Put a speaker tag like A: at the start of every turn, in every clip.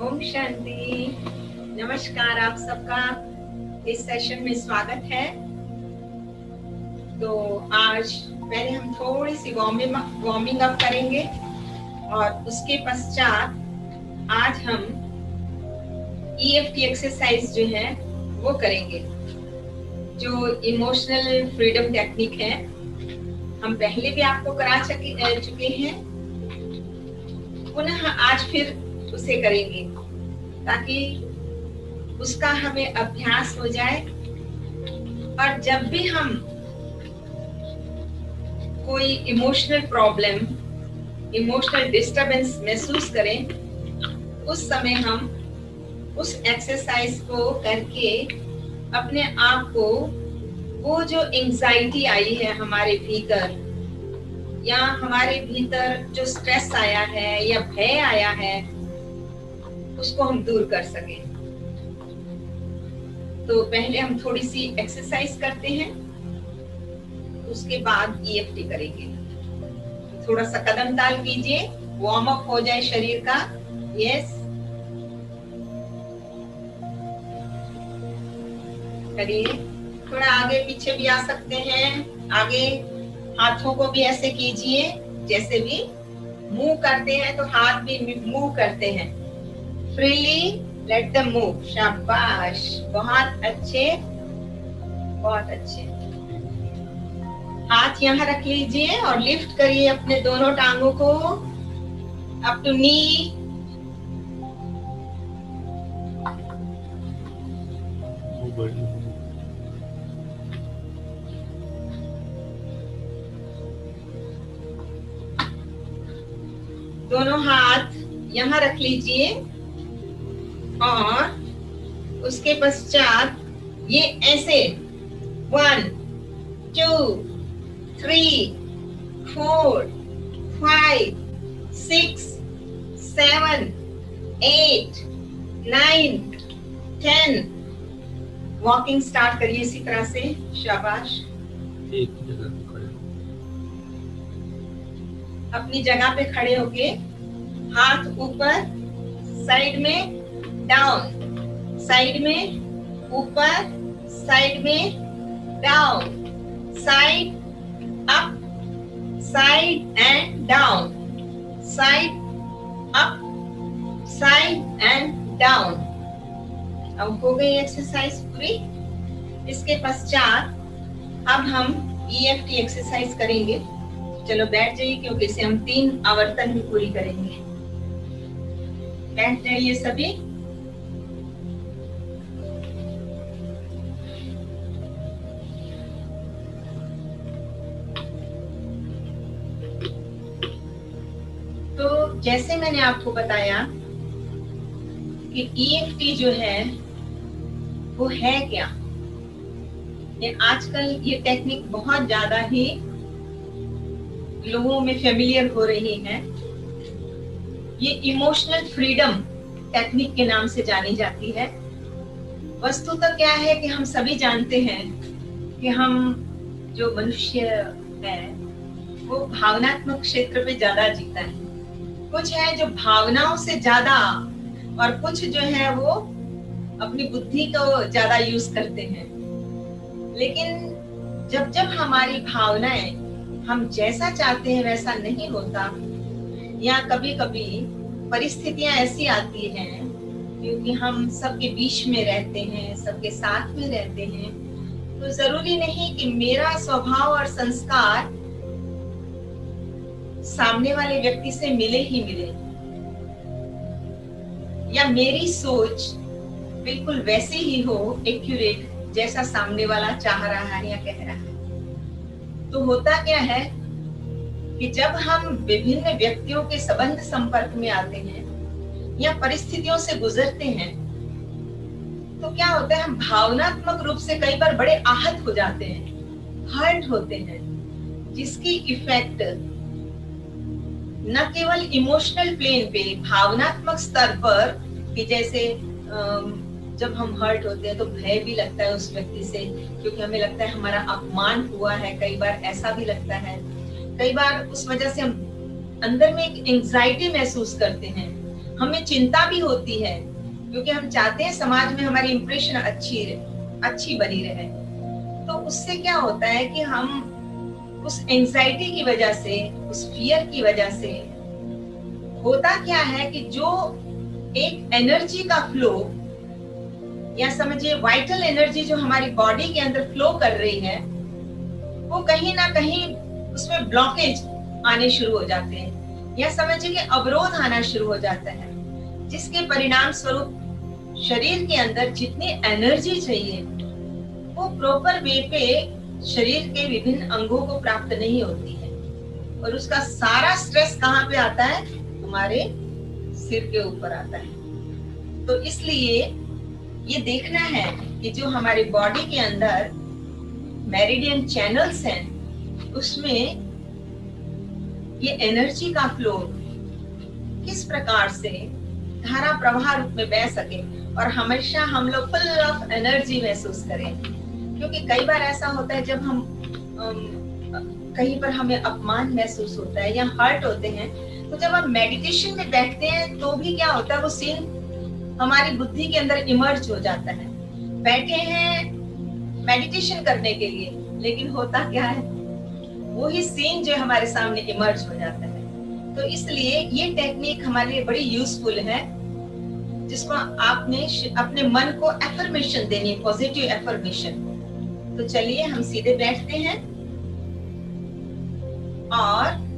A: ओम शांति। नमस्कार, आप सबका इस सेशन में स्वागत है। तो आज पहले हम थोड़ी सी वार्मिंग अप करेंगे और उसके पश्चात आज हम EFT एक्सरसाइज जो है वो करेंगे, जो इमोशनल फ्रीडम टेक्निक है। हम पहले भी आपको करा चुके हैं, पुनः आज फिर उसे करेंगे ताकि उसका हमें अभ्यास हो जाए। और जब भी हम कोई इमोशनल प्रॉब्लम, इमोशनल डिस्टरबेंस महसूस करें, उस समय हम उस एक्सरसाइज को करके अपने आप को वो जो एंजाइटी आई है हमारे भीतर, या हमारे भीतर जो स्ट्रेस आया है या भय आया है, उसको हम दूर कर सकें। तो पहले हम थोड़ी सी एक्सरसाइज करते हैं, उसके बाद EFT करेंगे। थोड़ा सा कदम ताल कीजिए, वार्म अप हो जाए शरीर का। यस, करिए। थोड़ा आगे पीछे भी आ सकते हैं। आगे हाथों को भी ऐसे कीजिए, जैसे भी मूव करते हैं तो हाथ भी मूव करते हैं। Freely let them move. शाबाश, बहुत अच्छे, बहुत अच्छे। हाथ यहाँ रख लीजिए और लिफ्ट करिए अपने दोनों टांगों को अप टू नी। दोनों हाथ यहाँ रख लीजिए और उसके पश्चात ये ऐसे 1 2 3 4 5 6 7 8 9 10 वॉकिंग स्टार्ट करिए इसी तरह से। शाबाश।
B: एक जगह पे खड़े
A: अपनी जगह पे खड़े होके हाथ ऊपर, साइड में डाउन, साइड में ऊपर, साइड में down, side up, side and down, side up, side and down. अब हो गई एक्सरसाइज पूरी। इसके पश्चात अब हम EFT एक्सरसाइज करेंगे। चलो बैठ जाइए, क्योंकि इसे हम 3 आवर्तन में पूरी करेंगे। बैठ जाइए सभी। तो जैसे मैंने आपको बताया कि EFT जो है वो है क्या, ये आजकल ये टेक्निक बहुत ज्यादा ही लोगों में फेमिलियर हो रही है। ये इमोशनल फ्रीडम टेक्निक के नाम से जानी जाती है। वस्तुतः क्या है कि हम सभी जानते हैं कि हम जो मनुष्य है वो भावनात्मक क्षेत्र पे ज्यादा जीता है। कुछ है जो भावनाओं से ज्यादा, और कुछ जो है वो अपनी बुद्धि को ज्यादा यूज करते हैं। लेकिन जब जब हमारी भावनाएं हम जैसा चाहते हैं वैसा नहीं होता, या कभी कभी परिस्थितियां ऐसी आती हैं, क्योंकि हम सबके बीच में रहते हैं, सबके साथ में रहते हैं, तो जरूरी नहीं कि मेरा स्वभाव और संस्कार सामने वाले व्यक्ति से मिले ही मिले, या मेरी सोच बिल्कुल वैसी ही हो, एक्यूरेट, जैसा सामने वाला चाह रहा है या कह रहा है। तो होता क्या है कि जब हम विभिन्न व्यक्तियों के संबंध संपर्क में आते हैं या परिस्थितियों से गुजरते हैं, तो क्या होता है, हम भावनात्मक रूप से कई बार बड़े आहत हो जाते हैं, हर्ट होते हैं, जिसकी इफेक्ट न केवल इमोशनल प्लेन पे, भावनात्मक स्तर पर, कि जैसे जब हम हर्ट होते हैं तो भय भी लगता है उस व्यक्ति से, क्योंकि हमें लगता है हमारा अपमान हुआ है। कई बार ऐसा भी लगता है, कई बार उस वजह से हम अंदर में एक एंजाइटी महसूस करते हैं, हमें चिंता भी होती है, क्योंकि हम चाहते हैं समाज में हमारी इंप्रेशन अच्छी बनी रहे। तो उससे क्या होता है कि हम उस एंजाइटी की वजह से, उस फियर की वजह से, होता क्या है कि जो एक एनर्जी का फ्लो, या समझिए वाइटल एनर्जी जो हमारी बॉडी के अंदर फ्लो कर रही है, वो कहीं ना कहीं उसमें ब्लॉकेज आने शुरू हो जाते हैं, या समझिए कि अवरोध आना शुरू हो जाता है, जिसके परिणाम स्वरूप शरीर के अंदर जितनी एनर्जी चाहिए वो प्रॉपर वे पे शरीर के विभिन्न अंगों को प्राप्त नहीं होती है, और उसका सारा स्ट्रेस कहाँ पे आता है? हमारे सिर के ऊपर आता है। तो इसलिए ये देखना है कि जो हमारी बॉडी के अंदर मेरिडियन चैनल्स हैं, उसमें ये एनर्जी का फ्लो किस प्रकार से धारा प्रवाह रूप में बह सके, और हमेशा हम लोग फुल ऑफ एनर्जी महसूस करें। क्योंकि कई बार ऐसा होता है जब हम कहीं पर हमें अपमान महसूस होता है या हर्ट होते हैं, तो जब हम मेडिटेशन में बैठते हैं तो भी क्या होता है, वो सीन हमारी बुद्धि के अंदर इमर्ज हो जाता है। बैठे हैं मेडिटेशन करने के लिए, लेकिन होता क्या है, वही सीन जो हमारे सामने इमर्ज हो जाता है। तो इसलिए ये टेक्निक हमारे लिए बड़ी यूजफुल है, जिसको आपने अपने मन को एफर्मेशन देनी है, पॉजिटिव एफर्मेशन। तो चलिए हम सीधे बैठते हैं, और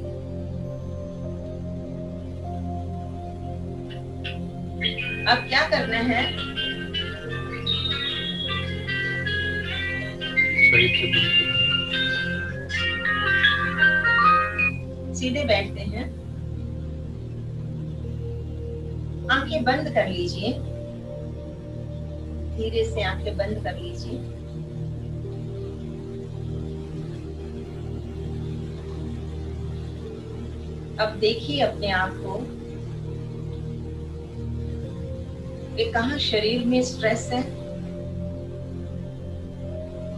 A: अब क्या करना है, सीधे बैठते हैं, आंखें बंद कर लीजिए, धीरे से आंखें बंद कर लीजिए। अब देखिए अपने आप को कि कहाँ शरीर में स्ट्रेस है।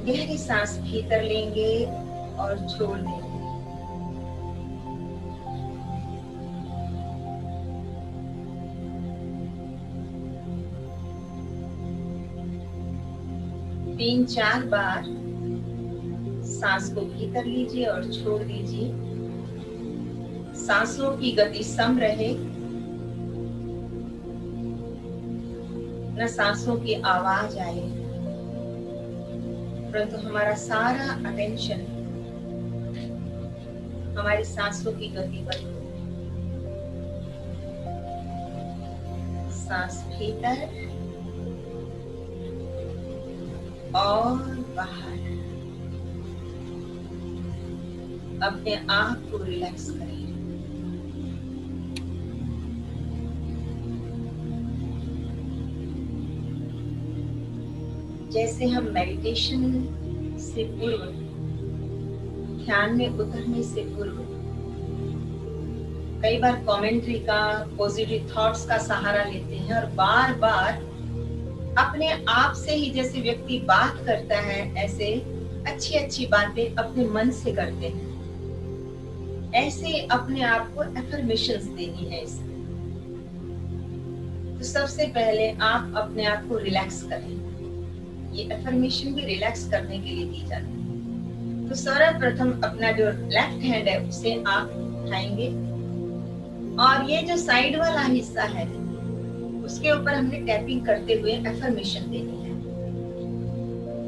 A: गहरी सांस भीतर लेंगे और छोड़ देंगे। तीन चार बार सांस को भीतर लीजिए और छोड़ दीजिए। सांसों की गति सम रहे, न सांसों की आवाज आए, परंतु हमारा सारा अटेंशन हमारी सांसों की गति पर हो। सांस भीतर और बाहर। अपने आप को रिलैक्स करें। जैसे हम मेडिटेशन से पूर्व, ध्यान में उतरने से पूर्व कई बार कमेंट्री का, पॉजिटिव थॉट्स का सहारा लेते हैं, और बार बार अपने आप से ही जैसे व्यक्ति बात करता है, ऐसे अच्छी अच्छी बातें अपने मन से करते हैं। ऐसे अपने आप को एफर्मेशंस देनी है इसमें। तो सबसे पहले आप अपने आप को रिलैक्स करें। ये एफर्मेशन भी रिलैक्स करने के लिए दी जाती है। तो सर्वप्रथम अपना जो लेफ्ट हैंड है उसे आप उठाएंगे, और ये जो साइड वाला हिस्सा है उसके ऊपर हमने टैपिंग करते हुए एफर्मेशन देनी है।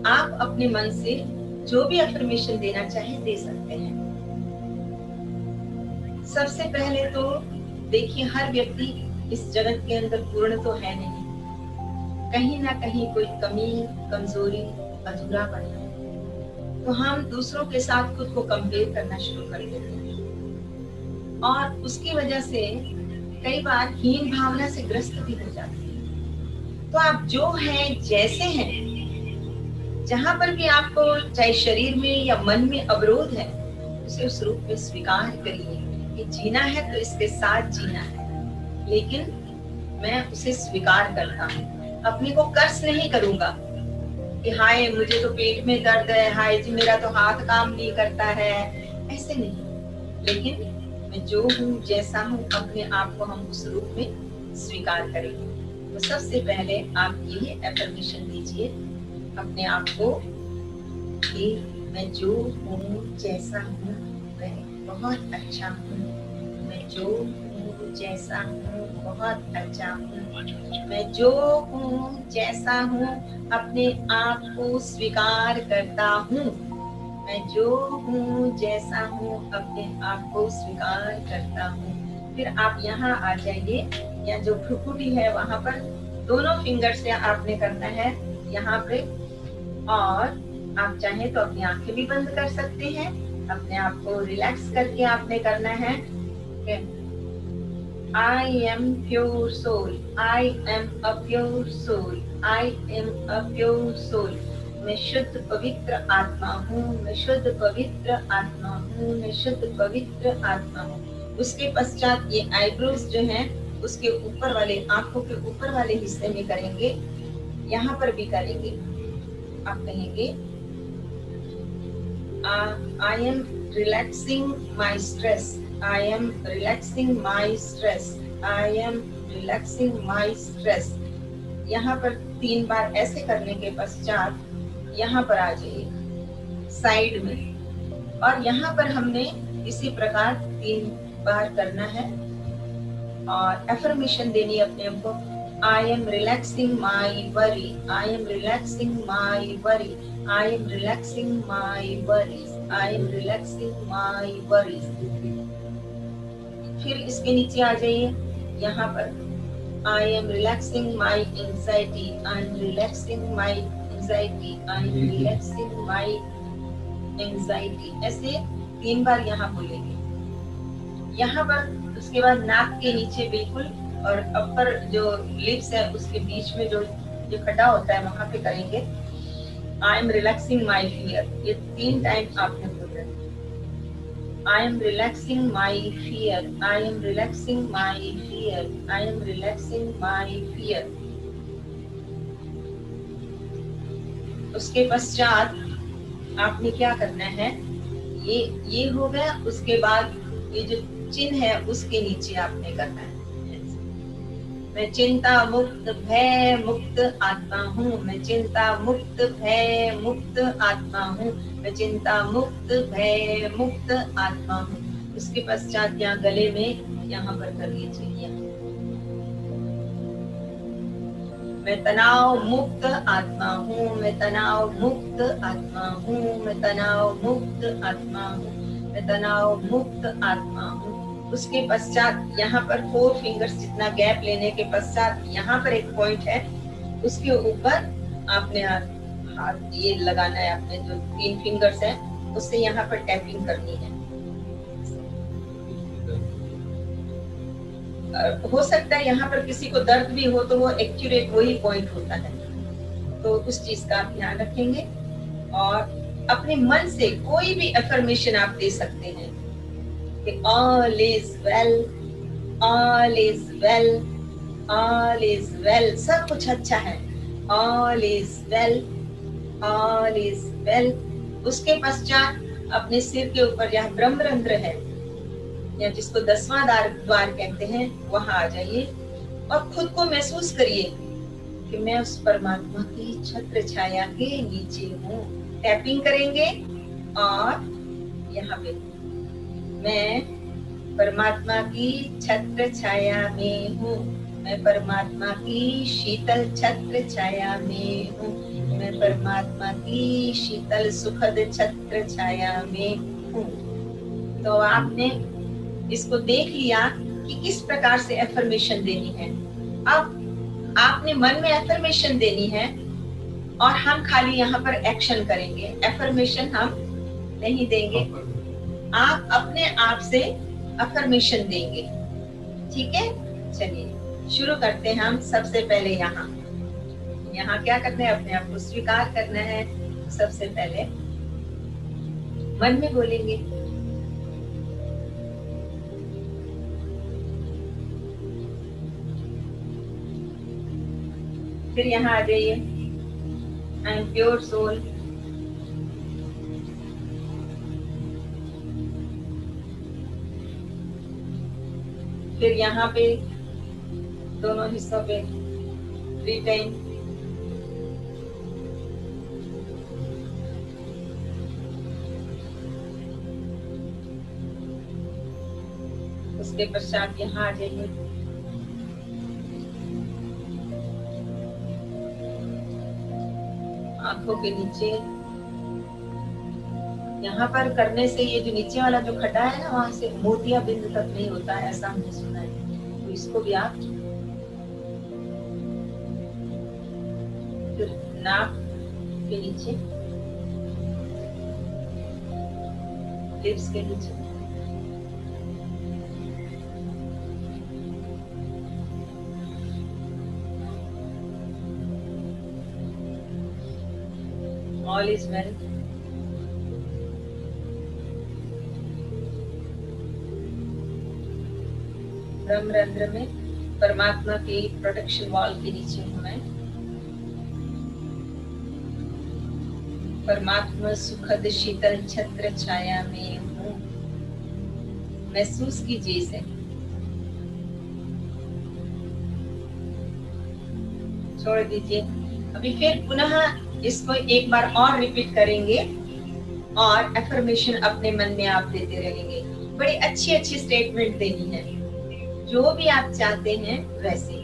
A: आप अपने मन से जो भी एफर्मेशन देना चाहे दे सकते हैं। सबसे पहले तो देखिए, हर व्यक्ति इस जगत के अंदर पूर्ण तो है नहीं, कहीं ना कहीं कोई कमी, कमजोरी, अधूरापन है। तो हम दूसरों के साथ खुद को कंपेयर करना शुरू कर देते हैं, और उसकी वजह से कई बार हीन भावना से ग्रस्त भी हो जाते हैं। तो आप जो हैं, जैसे हैं, जहां पर भी आपको चाहे शरीर में या मन में अवरोध है, उसे उस रूप में स्वीकार करिए कि जीना है तो इसके साथ जीना है, लेकिन मैं उसे स्वीकार करता हूँ। अपने को कर्ज नहीं करूंगा कि हाय मुझे तो पेट में दर्द है, हाय जी मेरा तो हाथ काम नहीं करता है, ऐसे नहीं। लेकिन मैं जो हूँ, जैसा हूँ, अपने आप को हम उस रूप में स्वीकार करेंगे। तो सबसे पहले आप ये एफर्मेशन दीजिए अपने आप को कि मैं जो हूँ जैसा हूँ मैं बहुत अच्छा हूँ, मैं जो हूँ जैसा हूँ बहुत अच्छा हूँ, मैं जो हूँ जैसा हूँ अपने आप को स्वीकार करता हूँ, मैं जो हूँ जैसा हूँ अपने आप को स्वीकार करता हूँ। फिर आप यहाँ आ जाइए, या जो भ्रुकुटी है वहां पर दोनों फिंगर से आपने करना है यहाँ पे, और आप चाहें तो अपनी आंखें भी बंद कर सकते हैं, अपने आप को रिलैक्स करके आपने करना है। I am pure soul, I am a pure soul, I am a pure soul। मैं शुद्ध पवित्र आत्मा हूँ, मैं शुद्ध पवित्र आत्मा हूँ, मैं शुद्ध पवित्र आत्मा हूँ। उसके पश्चात ये आईब्रोज जो हैं उसके ऊपर वाले, आंखों के ऊपर वाले हिस्से में करेंगे, यहाँ पर भी करेंगे। आप कहेंगे I am relaxing my stress, I am relaxing my stress, I am relaxing my stress। यहाँ पर 3 बार ऐसे करने के पश्चात यहाँ पर आ जाइए साइड में, और यहाँ पर हमने इसी प्रकार 3 बार करना है और एफर्मेशन देनी अपने आप को। I am relaxing my worry, I am relaxing my worry, I am relaxing my worries, I am relaxing my worries। फिर इसके नीचे आ जाइए, यहाँ पर I am relaxing my anxiety, I am relaxing my anxiety, I am relaxing my anxiety। ऐसे 3 बार यहाँ बोलेंगे। यहाँ पर उसके बाद नाक के नीचे बिल्कुल और अपर जो लिप्स है उसके बीच में जो खड्डा होता है वहां पे करेंगे I am relaxing my fear। ये 3 टाइम आपने बोलना है। I am relaxing my fear, I am relaxing my fear, I am relaxing my fear। उसके पश्चात आपने क्या करना है, ये हो गया। उसके बाद ये जो चिन्ह है उसके नीचे आपने करना है मैं चिंता मुक्त भय मुक्त आत्मा हूँ, मैं चिंता मुक्त भय मुक्त आत्मा हूँ, मैं चिंता मुक्त भय मुक्त आत्मा हूँ। उसके पश्चात यहाँ गले में यहाँ पर कर लीजिए, मैं तनाव मुक्त आत्मा हूँ, मैं तनाव मुक्त आत्मा हूँ, मैं तनाव मुक्त आत्मा हूँ, मैं तनाव मुक्त आत्मा हूँ। उसके पश्चात यहाँ पर 4 फिंगर्स जितना गैप लेने के पश्चात यहाँ पर एक पॉइंट है, उसके ऊपर आपने हाथ ये लगाना है, अपने जो 3 फिंगर्स हैं उससे यहाँ पर टैपिंग करनी है। हो सकता है यहाँ पर किसी को दर्द भी हो तो वो एक्यूरेट वही पॉइंट होता है, तो उस चीज का आप ध्यान रखेंगे। और अपने मन से कोई भी अफर्मेशन आप दे सकते हैं कि all is well, all is well, all is well, सब कुछ अच्छा है, all is well, all is well। उसके पश्चात अपने सिर के ऊपर जहाँ ब्रह्मरंध्र है या जिसको 10वां द्वार कहते हैं वहां आ जाइए और खुद को महसूस करिए कि मैं उस परमात्मा की छत्र छाया के नीचे हूँ। टैपिंग करेंगे और यहाँ पे मैं परमात्मा की छत्र छाया में हूँ, मैं परमात्मा की शीतल छत्र छाया में हूँ, मैं परमात्मा की शीतल सुखद छत्र छाया में हूँ। तो आपने इसको देख लिया कि किस प्रकार से एफर्मेशन देनी है। अब आपने मन में एफर्मेशन देनी है और हम खाली यहाँ पर एक्शन करेंगे, एफर्मेशन हम नहीं देंगे, आप अपने आप से अफर्मेशन देंगे। ठीक है, चलिए शुरू करते हैं। हम सबसे पहले यहाँ क्या करना है, अपने आप को स्वीकार करना है। सबसे पहले मन में बोलेंगे फिर यहाँ आ जाइए आई एम प्योर सोल, फिर यहाँ पे दोनों हिस्सों पे 3 टाइम। उसके पश्चात यहाँ आ जाइए। आंखों के नीचे, यहाँ पर करने से ये जो नीचे वाला जो खड्डा है ना, वहां से मोतिया बिंद तक नहीं होता है, ऐसा हमने सुना है। तो इसको भी आप फिर नाक के नीचे, लिप्स के नीचे, ऑल इज वेल। ब्रह्मरंध्र में परमात्मा की प्रोटेक्शन वॉल के नीचे हूँ मैं। परमात्मा सुखद शीतल छत्र छाया में हूँ, महसूस कीजिए इसे। छोड़ दीजिए। अभी फिर पुनः इसको एक बार और रिपीट करेंगे और एफर्मेशन अपने मन में आप देते रहेंगे। बड़ी अच्छी अच्छी स्टेटमेंट देनी है, जो भी आप चाहते हैं वैसे,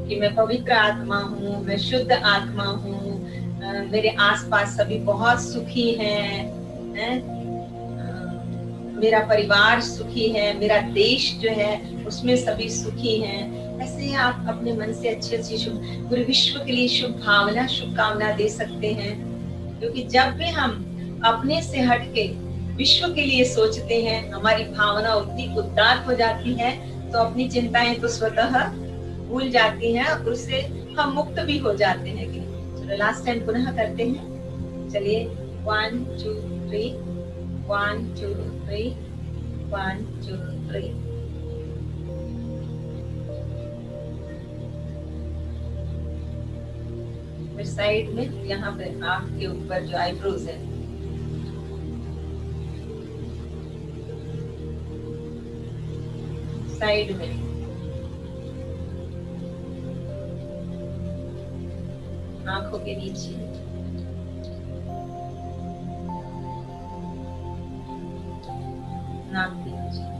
A: कि मैं पवित्र आत्मा हूँ, मैं शुद्ध आत्मा हूँ, मेरे आसपास सभी बहुत सुखी हैं, मेरा परिवार सुखी है, मेरा देश जो है उसमें सभी सुखी हैं। ऐसे आप अपने मन से अच्छी अच्छी पूरे विश्व के लिए शुभकामना दे सकते हैं। क्योंकि जब भी हम अपने से हटके विश्व के लिए सोचते हैं, हमारी भावना उतनी उदार हो जाती है, तो अपनी चिंताएं तो स्वतः भूल जाती हैं, और उससे हम मुक्त भी हो जाते हैं। चलो लास्ट टाइम पुनः करते हैं। चलिए 1 2 3 1 2 3 1 2 3। फिर साइड में यहाँ पे आंख के ऊपर जो आईब्रोज है, साइड में आंखों के नीचे, नाक के नीचे,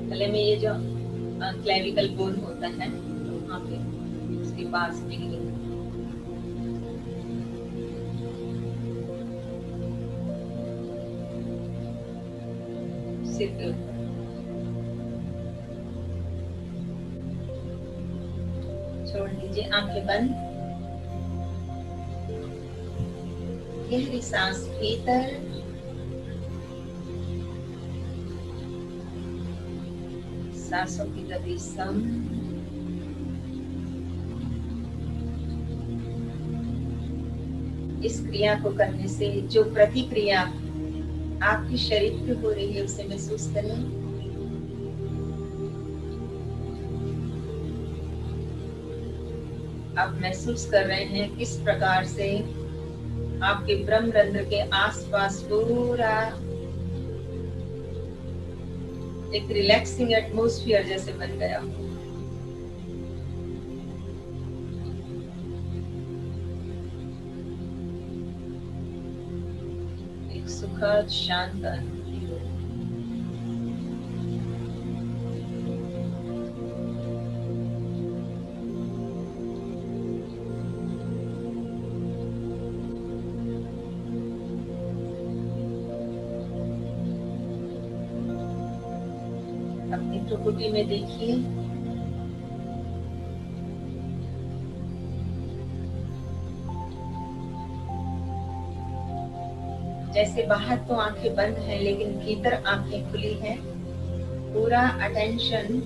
A: गले में ये जो क्लेविकल बोन होता है, तो वहाँ पे उसके पास में सिर के ऊपर। छोड़ दीजिए, आंखें बंद। गहरी सांस भीतर, सांसों की गति सम। इस क्रिया को करने से जो प्रतिक्रिया आपके शरीर पे हो रही है उसे महसूस करें। आप महसूस कर रहे हैं किस प्रकार से आपके ब्रह्मरंध्र के आसपास पूरा एक रिलैक्सिंग एटमॉस्फेयर जैसे बन गया। एक सुखद शांत अनुभूति हो। अपनी प्रकृति में देखिए, जैसे बाहर तो आंखें बंद हैं लेकिन भीतर आंखें खुली हैं। पूरा अटेंशन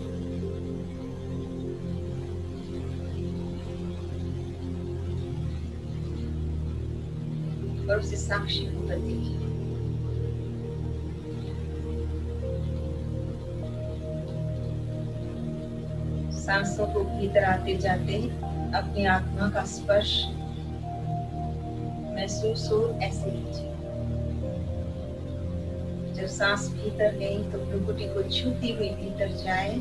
A: और उसे साक्षी होकर देखिए। सांसों को भीतर आते जाते अपनी आत्मा का स्पर्श महसूस हो ऐसे लीजिए। जब सांस भीतर गई तो भ्रुकुटी को छूती हुई भीतर जाए।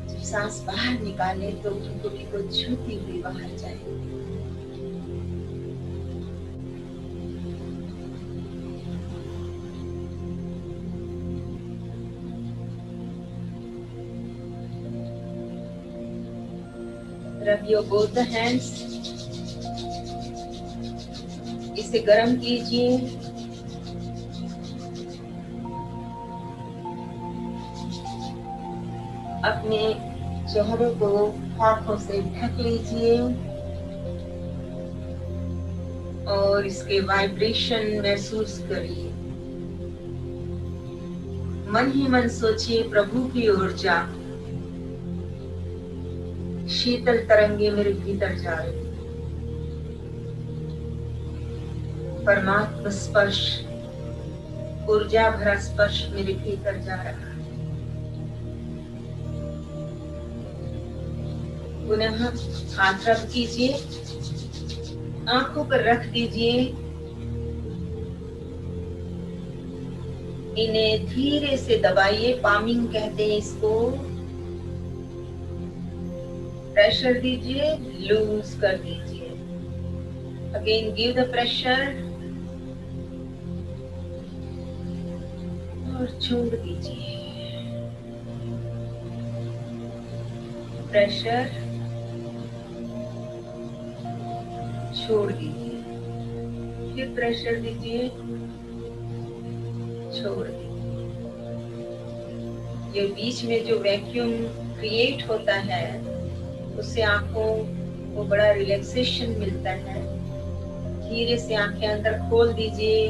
A: जब सांस बाहर निकाले तो भ्रुकुटी को छूती हुई बाहर जाए। Rub your both the hands. इसे गर्म कीजिए। अपने चेहरे को हाथों से ढक लीजिए और इसके वाइब्रेशन महसूस करिए। मन ही मन सोचिए प्रभु की ऊर्जा, शीतल तरंगे मेरे भीतर जा रही, परमात्मा स्पर्श, ऊर्जा भरा स्पर्श मेरे भीतर जा रहा है। पुनः हाथ रब कीजिए, आंखों पर रख दीजिए। इन्हें धीरे से दबाइए, पामिंग कहते हैं इसको। प्रेशर दीजिए, लूज कर दीजिए। अगेन गिव द प्रेशर और छोड़ दीजिए। प्रेशर छोड़ दीजिए, फिर प्रेशर दीजिए, छोड़ दीजिए। ये बीच में जो वैक्यूम क्रिएट होता है उससे आंखों को बड़ा रिलैक्सेशन मिलता है। धीरे से आंखें अंदर खोल दीजिए,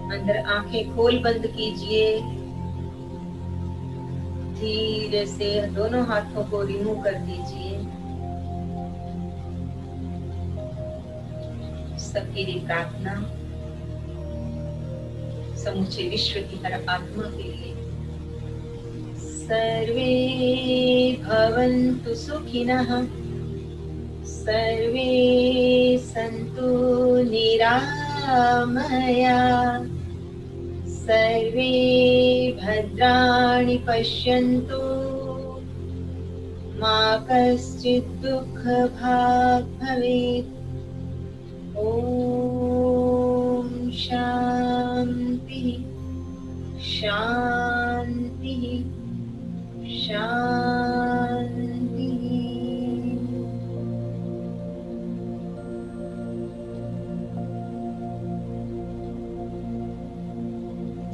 A: अंदर आंखें खोल बंद कीजिए। धीरे से दोनों हाथों को रिमूव कर दीजिए। सबके लिए प्रार्थना, समूचे विश्व की हर आत्मा के लिए। सर्वे भवन्तु सुखिनः, सर्वे सन्तु निरामया, सर्वे भद्राणि पश्यन्तु, मा कश्चित् दुःखभाग् भवेत्। ॐ शान्ति शान्ति शान्ति।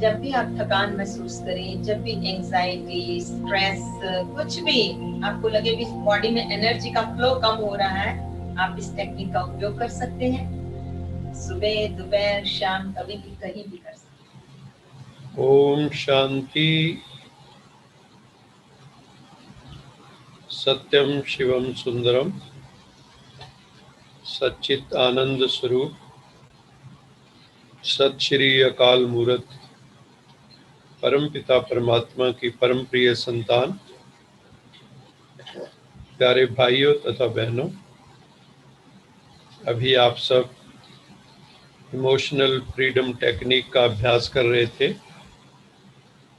A: जब भी आप थकान महसूस करें, जब भी एंजाइटी, स्ट्रेस, कुछ भी आपको लगे भी बॉडी में एनर्जी का फ्लो कम हो रहा है, आप इस टेक्निक का उपयोग कर सकते हैं। सुबह, दोपहर, शाम, कभी भी कहीं भी कर सकते हैं।
B: ओम शांति। सत्यम शिवम सुंदरम, सच्चित आनंद स्वरूप, सत श्री अकाल मूर्त, परम पिता परमात्मा की परम प्रिय संतान, प्यारे भाइयों तथा बहनों, अभी आप सब इमोशनल फ्रीडम टेक्निक का अभ्यास कर रहे थे।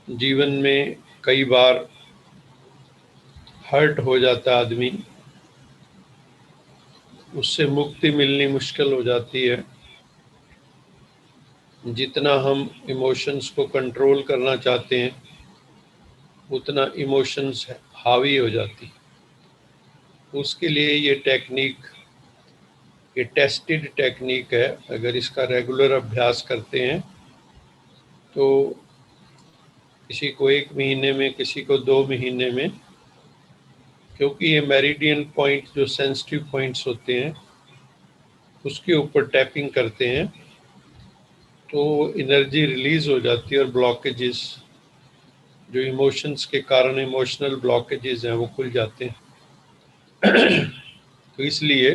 B: जीवन में कई बार हर्ट हो जाता आदमी, उससे मुक्ति मिलनी मुश्किल हो जाती है। जितना हम इमोशंस को कंट्रोल करना चाहते हैं उतना इमोशंस हावी हो जाती। उसके लिए ये टेक्निक, ये टेस्टेड टेक्निक है। अगर इसका रेगुलर अभ्यास करते हैं तो किसी को 1 महीने में, किसी को 2 महीने में, क्योंकि ये मेरिडियन पॉइंट जो सेंसिटिव पॉइंट्स होते हैं उसके ऊपर टैपिंग करते हैं तो एनर्जी रिलीज हो जाती है और ब्लॉकेजेस, जो इमोशंस के कारण इमोशनल ब्लॉकेजेस हैं, वो खुल जाते हैं। तो इसलिए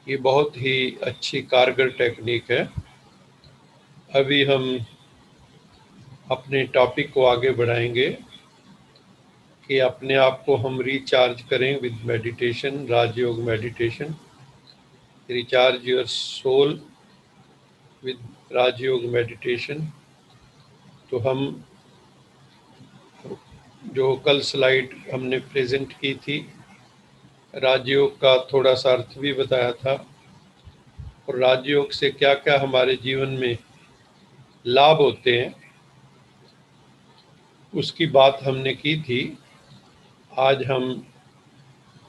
B: ये बहुत ही अच्छी कारगर टेक्निक है। अभी हम अपने टॉपिक को आगे बढ़ाएंगे कि अपने आप को हम रिचार्ज करें with meditation, Rajyoga meditation. recharge your soul with Rajyoga meditation. तो हम जो कल स्लाइड हमने प्रेजेंट की थी, राजयोग का थोड़ा सा अर्थ भी बताया था और राजयोग से क्या क्या हमारे जीवन में लाभ होते हैं उसकी बात हमने की थी। आज हम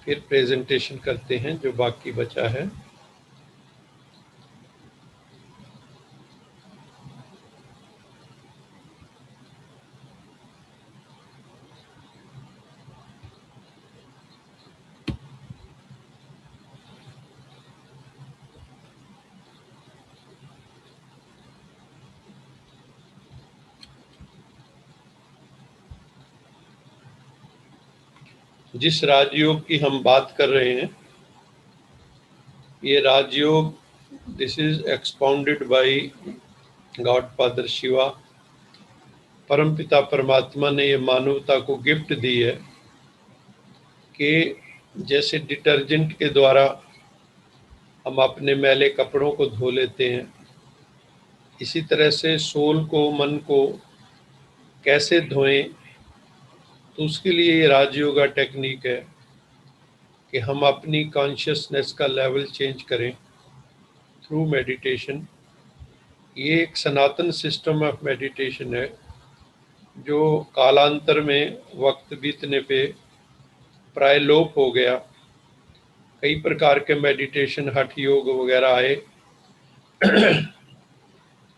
B: फिर प्रेजेंटेशन करते हैं जो बाकी बचा है। जिस राजयोग की हम बात कर रहे हैं, ये Rajyoga, this is expounded by God father Shiva. परमपिता परमात्मा ने ये मानवता को गिफ्ट दी है कि जैसे डिटर्जेंट के द्वारा हम अपने मैले कपड़ों को धो लेते हैं, इसी तरह से सोल को, मन को कैसे धोएं, तो उसके लिए ये राजयोगा टेक्निक है कि हम अपनी कॉन्शियसनेस का लेवल चेंज करें थ्रू मेडिटेशन। ये एक सनातन सिस्टम ऑफ मेडिटेशन है जो कालांतर में वक्त बीतने पे प्राय लोप हो गया। कई प्रकार के मेडिटेशन, हठ योग वगैरह आए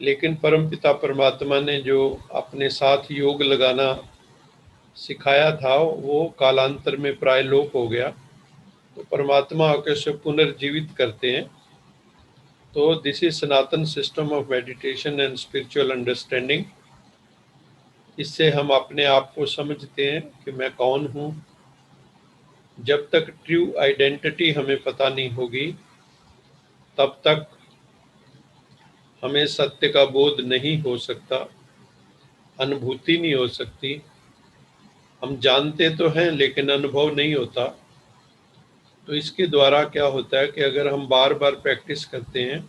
B: लेकिन परमपिता परमात्मा ने जो अपने साथ योग लगाना सिखाया था वो कालांतर में प्राय लोप हो गया। तो परमात्मा आके उसे पुनर्जीवित करते हैं। तो this is Sanatan system of meditation and spiritual understanding. इससे हम अपने आप को समझते हैं कि मैं कौन हूँ। जब तक ट्रू आइडेंटिटी हमें पता नहीं होगी तब तक हमें सत्य का बोध नहीं हो सकता, अनुभूति नहीं हो सकती। हम जानते तो हैं लेकिन अनुभव नहीं होता। तो इसके द्वारा क्या होता है कि अगर हम बार बार प्रैक्टिस करते हैं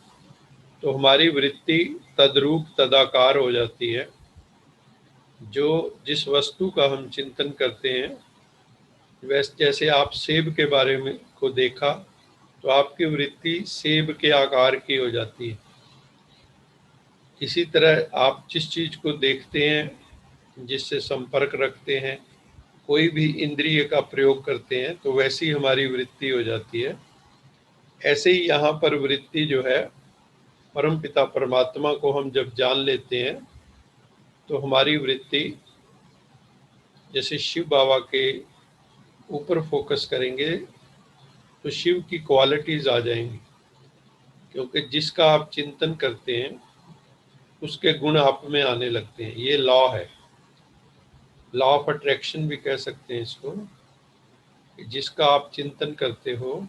B: तो हमारी वृत्ति तद्रूप तदाकार हो जाती है। जो जिस वस्तु का हम चिंतन करते हैं, वैसे जैसे आप सेब के बारे में को देखा तो आपकी वृत्ति सेब के आकार की हो जाती है। इसी तरह आप जिस चीज को देखते हैं, जिससे संपर्क रखते हैं, कोई भी इंद्रिय का प्रयोग करते हैं, तो वैसी हमारी वृत्ति हो जाती है। ऐसे ही यहाँ पर वृत्ति जो है, परमपिता परमात्मा को हम जब जान लेते हैं तो हमारी वृत्ति जैसे शिव बाबा के ऊपर फोकस करेंगे तो शिव की क्वालिटीज आ जाएंगी, क्योंकि जिसका आप चिंतन करते हैं उसके गुण आप में आने लगते हैं। ये लॉ है, लॉ ऑफ अट्रैक्शन भी कह सकते हैं इसको। जिसका आप चिंतन करते हो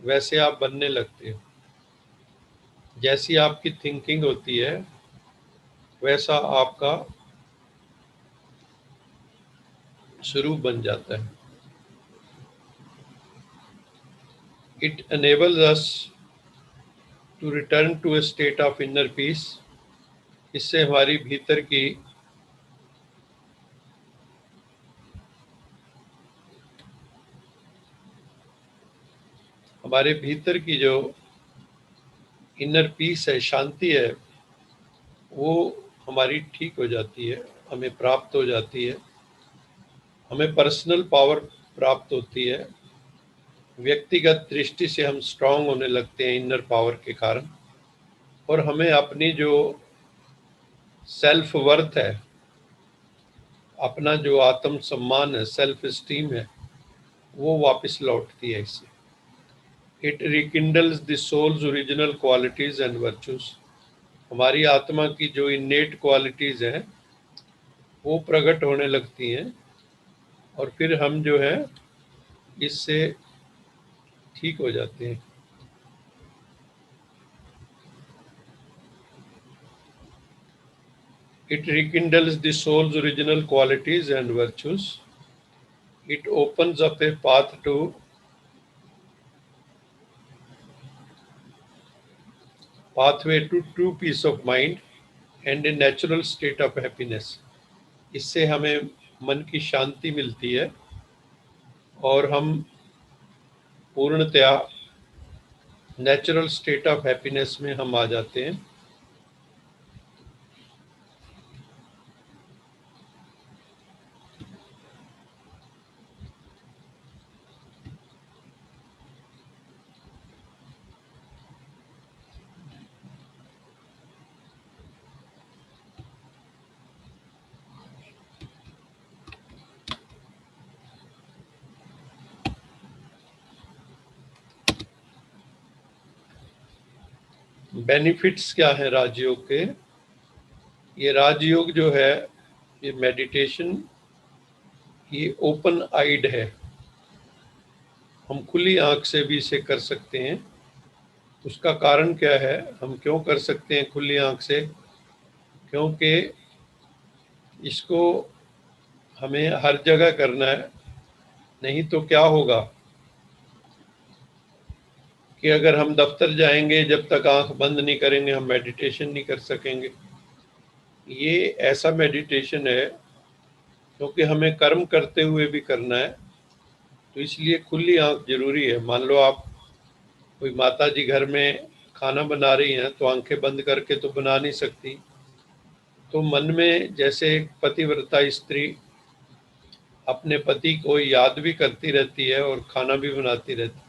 B: वैसे आप बनने लगते हो। जैसी आपकी थिंकिंग होती है वैसा आपका स्वरूप बन जाता है। It enables us to return to a state of inner peace। इससे हमारी भीतर की जो इनर पीस है, शांति है, वो हमारी ठीक हो जाती है, हमें प्राप्त हो जाती है। हमें पर्सनल पावर प्राप्त होती है। व्यक्तिगत दृष्टि से हम स्ट्रांग होने लगते हैं इनर पावर के कारण, और हमें अपनी जो सेल्फ वर्थ है, अपना जो आत्म सम्मान है, सेल्फ स्टीम है, वो वापस लौटती है इससे। It rekindles the soul's original qualities and virtues. हमारी आत्मा की जो इनेट क्वालिटीज हैं वो प्रकट होने लगती हैं और फिर हम जो है इससे ठीक हो जाते हैं। It rekindles the soul's original qualities and virtues. It opens up a path to pathway to true peace of mind and a natural state of happiness. इससे हमें मन की शांति मिलती है और हम पूर्णतया नेचुरल स्टेट ऑफ हैप्पीनेस में हम आ जाते हैं। बेनिफिट्स क्या है राजयोग के? ये राजयोग जो है, ये मेडिटेशन, ये ओपन आइड है। हम खुली आंख से भी इसे कर सकते हैं। उसका कारण क्या है, हम क्यों कर सकते हैं खुली आंख से? क्योंकि इसको हमें हर जगह करना है। नहीं तो क्या होगा कि अगर हम दफ्तर जाएंगे, जब तक आंख बंद नहीं करेंगे हम मेडिटेशन नहीं कर सकेंगे। ये ऐसा मेडिटेशन है क्योंकि हमें कर्म करते हुए भी करना है, तो इसलिए खुली आंख जरूरी है। मान लो आप कोई माता जी घर में खाना बना रही हैं, तो आंखें बंद करके तो बना नहीं सकती। तो मन में जैसे एक पतिव्रता स्त्री अपने पति को याद भी करती रहती है और खाना भी बनाती रहती है,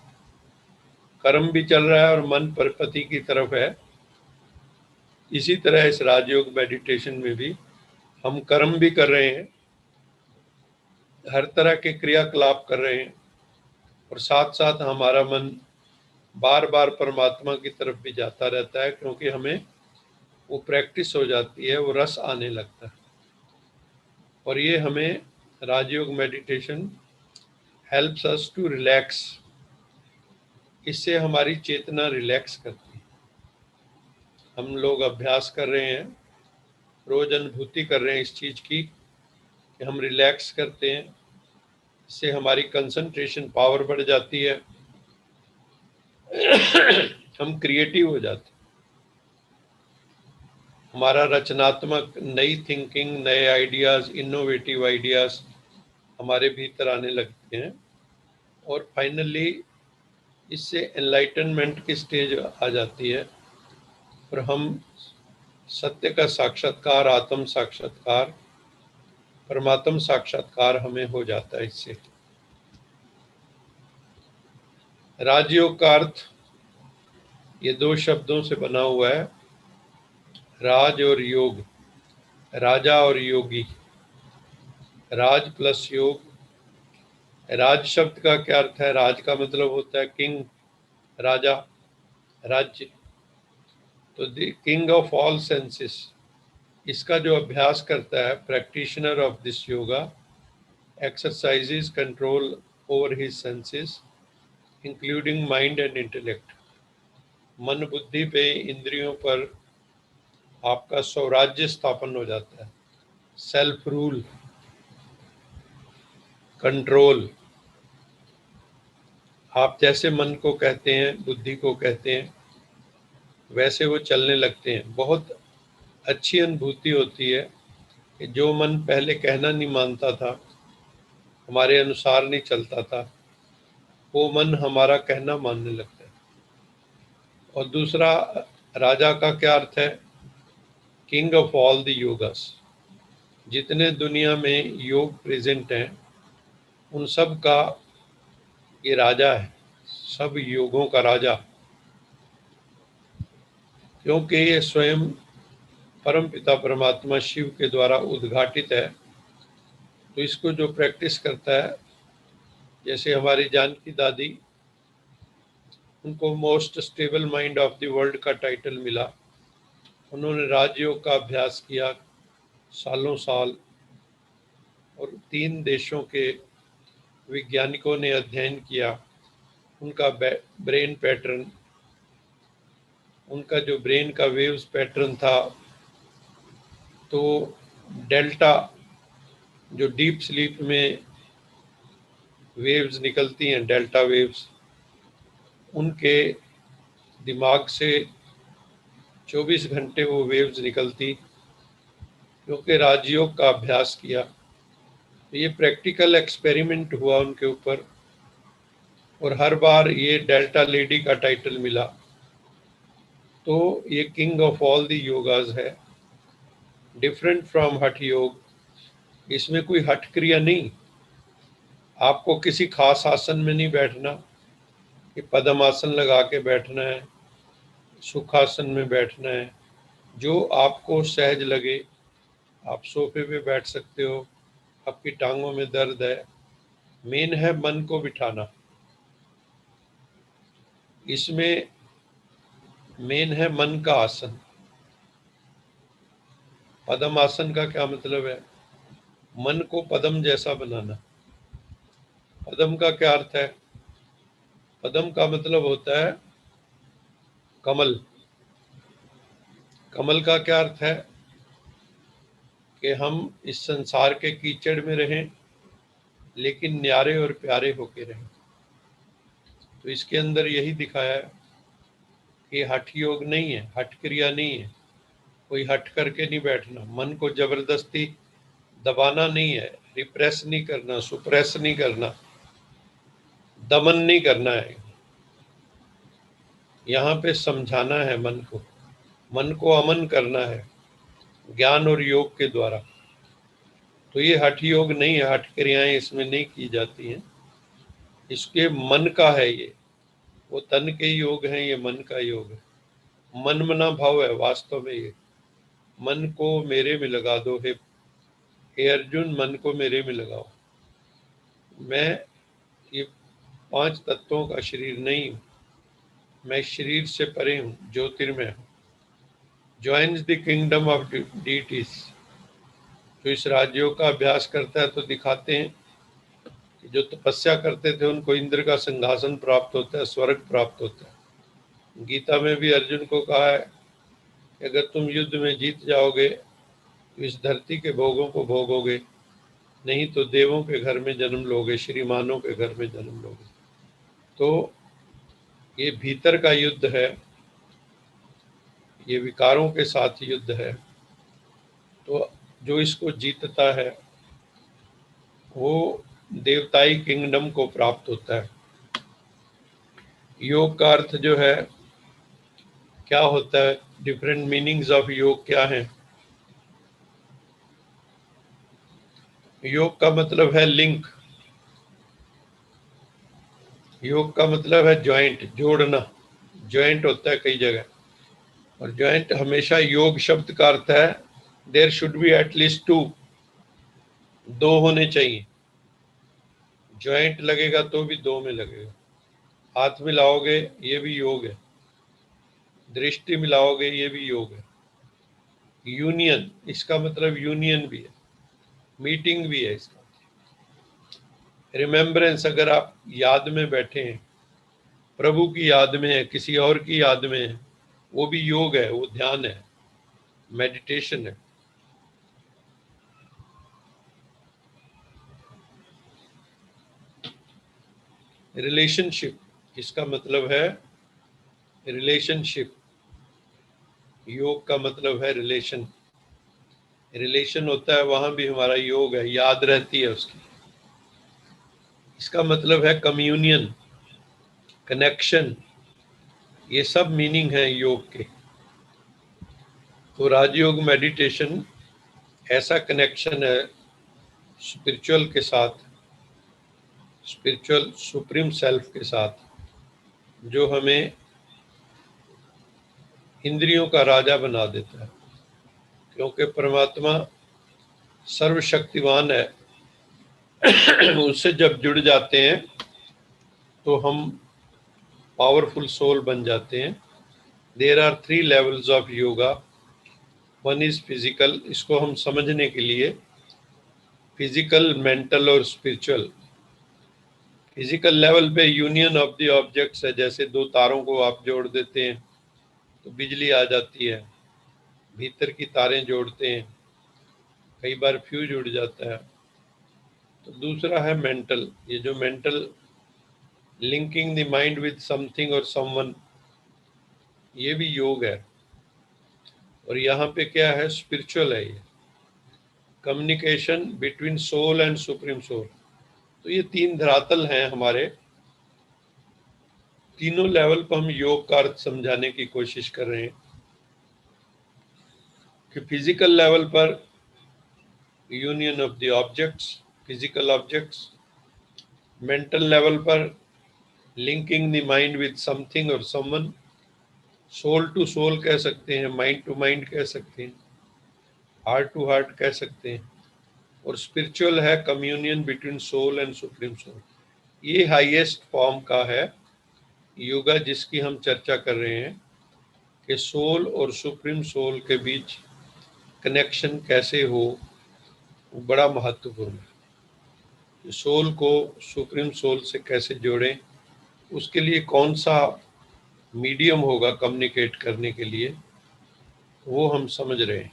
B: कर्म भी चल रहा है और मन पर पति की तरफ है। इसी तरह इस राजयोग मेडिटेशन में भी हम कर्म भी कर रहे हैं, हर तरह के क्रियाकलाप कर रहे हैं, और साथ साथ हमारा मन बार बार परमात्मा की तरफ भी जाता रहता है, क्योंकि हमें वो प्रैक्टिस हो जाती है, वो रस आने लगता है। और ये हमें Rajyoga meditation helps us to relax. इससे हमारी चेतना रिलैक्स करती है। हम लोग अभ्यास कर रहे हैं, रोज अनुभूति कर रहे हैं इस चीज की कि हम रिलैक्स करते हैं। इससे हमारी कंसंट्रेशन पावर बढ़ जाती है, हम क्रिएटिव हो जाते हैं, हमारा रचनात्मक नई थिंकिंग, नए आइडियाज, इनोवेटिव आइडियाज हमारे भीतर आने लगते हैं। और फाइनली इससे एनलाइटनमेंट की स्टेज आ जाती है और हम सत्य का साक्षात्कार, आत्म साक्षात्कार, परमात्म साक्षात्कार हमें हो जाता है। इससे राजयोग का अर्थ ये दो शब्दों से बना हुआ है, राज और योग, राजा और योगी। राज प्लस योग। राज शब्द का क्या अर्थ है? राज का मतलब होता है किंग, राजा, राज्य। तो the king of all senses, इसका जो अभ्यास करता है, practitioner of this yoga exercises control over his senses including mind and intellect. मन बुद्धि पे, इंद्रियों पर आपका स्वराज्य स्थापन हो जाता है। Self rule, control. आप जैसे मन को कहते हैं, बुद्धि को कहते हैं, वैसे वो चलने लगते हैं। बहुत अच्छी अनुभूति होती है कि जो मन पहले कहना नहीं मानता था, हमारे अनुसार नहीं चलता था, वो मन हमारा कहना मानने लगता है। और दूसरा, राजा का क्या अर्थ है? King of all the yogas. जितने दुनिया में योग प्रेजेंट हैं, उन सब का ये राजा है, सब योगों का राजा, क्योंकि ये स्वयं परम पिता परमात्मा शिव के द्वारा उद्घाटित है। तो इसको जो प्रैक्टिस करता है, जैसे हमारी जानकी दादी, उनको most stable mind of the world का टाइटल मिला। उन्होंने राजयोग का अभ्यास किया सालों साल, और 3 देशों के वैज्ञानिकों ने अध्ययन किया उनका ब्रेन पैटर्न, उनका जो ब्रेन का वेव्स पैटर्न था। तो डेल्टा, जो डीप स्लीप में वेव्स निकलती हैं, डेल्टा वेव्स, उनके दिमाग से 24 घंटे वो वेव्स निकलती, क्योंकि राजयोग का अभ्यास किया। तो ये प्रैक्टिकल एक्सपेरिमेंट हुआ उनके ऊपर, और हर बार ये डेल्टा लेडी का टाइटल मिला। तो ये किंग ऑफ ऑल द योगाज है, डिफरेंट फ्रॉम हठ योग। इसमें कोई हठ क्रिया नहीं, आपको किसी खास आसन में नहीं बैठना कि पद्मासन लगा के बैठना है, सुखासन में बैठना है। जो आपको सहज लगे, आप सोफे पे बैठ सकते हो, आपकी टांगों में दर्द है, मेन है मन को बिठाना। इसमें मेन है मन का आसन। पद्म आसन का क्या मतलब है? मन को पद्म जैसा बनाना। पद्म का क्या अर्थ है? पद्म का मतलब होता है कमल। कमल का क्या अर्थ है? कि हम इस संसार के कीचड़ में रहें, लेकिन न्यारे और प्यारे होके रहें। तो इसके अंदर यही दिखाया है कि हठ योग नहीं है, हठ क्रिया नहीं है, कोई हट करके नहीं बैठना, मन को जबरदस्ती दबाना नहीं है, रिप्रेस नहीं करना, सुप्रेस नहीं करना, दमन नहीं करना है। यहाँ पे समझाना है मन को अमन करना है ज्ञान और योग के द्वारा। तो ये हठ योग नहीं है, हठ क्रियाएं इसमें नहीं की जाती हैं। इसके मन का है ये, वो तन के योग हैं, ये मन का योग है। मन मना भाव है वास्तव में। ये मन को मेरे में लगा दो, हे अर्जुन, मन को मेरे में लगाओ। मैं ये 5 तत्वों का शरीर नहीं हूँ, मैं शरीर से परे हूँ, ज्योतिर्मय हूँ। ज्वाइन्स द किंगडम ऑफ डीटीज। जो इस राजयोग का अभ्यास करता है तो दिखाते हैं कि जो तपस्या करते थे उनको इंद्र का सिंहासन प्राप्त होता है, स्वर्ग प्राप्त होता है। गीता में भी अर्जुन को कहा है कि अगर तुम युद्ध में जीत जाओगे तो इस धरती के भोगों को भोगोगे, नहीं तो देवों के घर में जन्म लोगे, श्रीमानों के घर में जन्म लोगे। तो ये भीतर का युद्ध है, ये विकारों के साथ युद्ध है। तो जो इसको जीतता है वो देवताई किंगडम को प्राप्त होता है। योग का अर्थ जो है क्या होता है, डिफरेंट मीनिंग्स ऑफ योग क्या है? योग का मतलब है लिंक। योग का मतलब है जॉइंट, जोड़ना। जॉइंट होता है कई जगह, और जॉइंट हमेशा योग शब्द का अर्थ है देयर शुड बी एटलीस्ट 2, 2 होने चाहिए। जॉइंट लगेगा तो भी 2 में लगेगा। हाथ मिलाओगे ये भी योग है, दृष्टि मिलाओगे ये भी योग है। यूनियन, इसका मतलब यूनियन भी है, मीटिंग भी है इसका। रिमेम्बरेंस, अगर आप याद में बैठे हैं, प्रभु की याद में है, किसी और की याद में है, वो भी योग है, वो ध्यान है, मेडिटेशन है। रिलेशनशिप, इसका मतलब है रिलेशनशिप। योग का मतलब है रिलेशन। रिलेशन होता है, वहां भी हमारा योग है, याद रहती है उसकी। इसका मतलब है कम्युनियन, कनेक्शन, ये सब मीनिंग है योग के। तो राजयोग मेडिटेशन ऐसा कनेक्शन है स्पिरिचुअल के साथ, स्पिरिचुअल सुप्रीम सेल्फ के साथ, जो हमें इंद्रियों का राजा बना देता है। क्योंकि परमात्मा सर्वशक्तिवान है, उससे जब जुड़ जाते हैं तो हम पावरफुल सोल बन जाते हैं। There are 3 levels of yoga. One is physical, इसको हम समझने के लिए फिजिकल, मेंटल और स्पिरिचुअल। फिजिकल लेवल पे यूनियन ऑफ द ऑब्जेक्ट्स है, जैसे 2 तारों को आप जोड़ देते हैं तो बिजली आ जाती है, भीतर की तारें जोड़ते हैं, कई बार फ्यूज उड़ जाता है। तो दूसरा है मेंटल, ये जो mental linking the mind with something और समवन, ये भी योग है। और यहाँ पे क्या है, स्पिरिचुअल है ये, communication between soul and supreme soul. तो ये 3 धरातल हैं हमारे, तीनों लेवल पर हम योग का अर्थ समझाने की कोशिश कर रहे हैं कि फिजिकल लेवल पर union of the objects, physical objects, mental level पर linking the mind with something और समवन, सोल टू सोल कह सकते हैं, माइंड टू माइंड कह सकते हैं, हार्ट टू हार्ट कह सकते हैं, और स्पिरिचुअल है communion between soul and supreme soul. ये हाईएस्ट फॉर्म का है योगा जिसकी हम चर्चा कर रहे हैं कि सोल और सुप्रीम सोल के बीच कनेक्शन कैसे हो, वो बड़ा महत्वपूर्ण है। सोल को सुप्रीम सोल से कैसे जोड़ें, उसके लिए कौन सा मीडियम होगा कम्युनिकेट करने के लिए, वो हम समझ रहे हैं।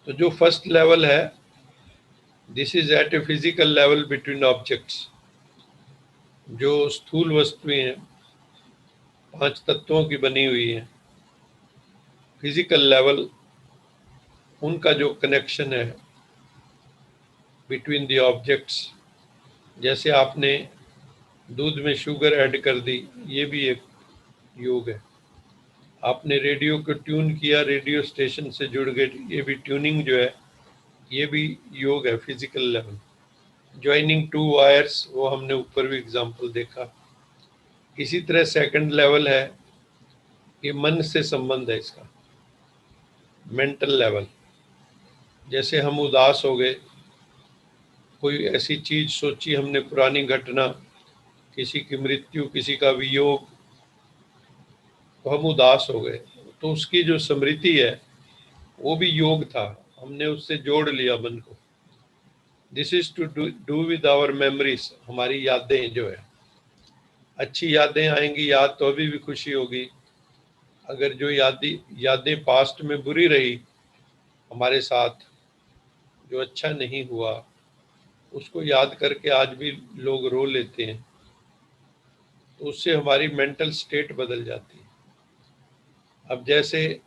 B: तो जो फर्स्ट लेवल है, this is at a physical level between objects. जो स्थूल वस्तुएं हैं 5 तत्वों की बनी हुई हैं, फिजिकल लेवल उनका जो कनेक्शन है बिटवीन द ऑब्जेक्ट्स, जैसे आपने दूध में शुगर ऐड कर दी, ये भी एक योग है। आपने रेडियो को ट्यून किया, रेडियो स्टेशन से जुड़ गए, ये भी ट्यूनिंग जो है, ये भी योग है फिजिकल लेवल। ज्वाइनिंग 2 वायर्स, वो हमने ऊपर भी एग्जांपल देखा। इसी तरह सेकंड लेवल है, ये मन से संबंध है इसका, मेंटल लेवल। जैसे हम उदास हो गए, कोई ऐसी चीज सोची हमने, पुरानी घटना, किसी की मृत्यु, किसी का वियोग, तो हम उदास हो गए, तो उसकी जो स्मृति है वो भी योग था, हमने उससे जोड़ लिया मन को। This is to do with our memories, हमारी यादें जो है, अच्छी यादें आएंगी, याद तो अभी भी खुशी होगी। अगर जो यादें पास्ट में बुरी रही हमारे साथ, जो अच्छा नहीं हुआ, उसको याद करके आज भी लोग रो लेते हैं, तो उससे हमारी मेंटल स्टेट बदल जाती है। अब जैसे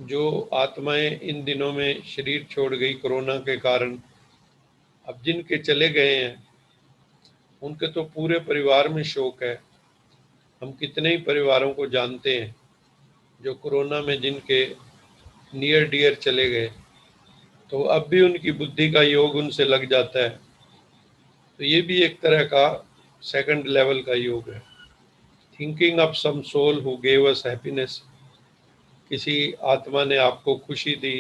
B: जो आत्माएं इन दिनों में शरीर छोड़ गई कोरोना के कारण, अब जिनके चले गए हैं उनके तो पूरे परिवार में शोक है। हम कितने ही परिवारों को जानते हैं जो कोरोना में जिनके नियर डियर चले गए, तो अब भी उनकी बुद्धि का योग उनसे लग जाता है। तो ये भी एक तरह का सेकंड लेवल का योग है। Thinking of some soul who gave us happiness, किसी आत्मा ने आपको खुशी दी,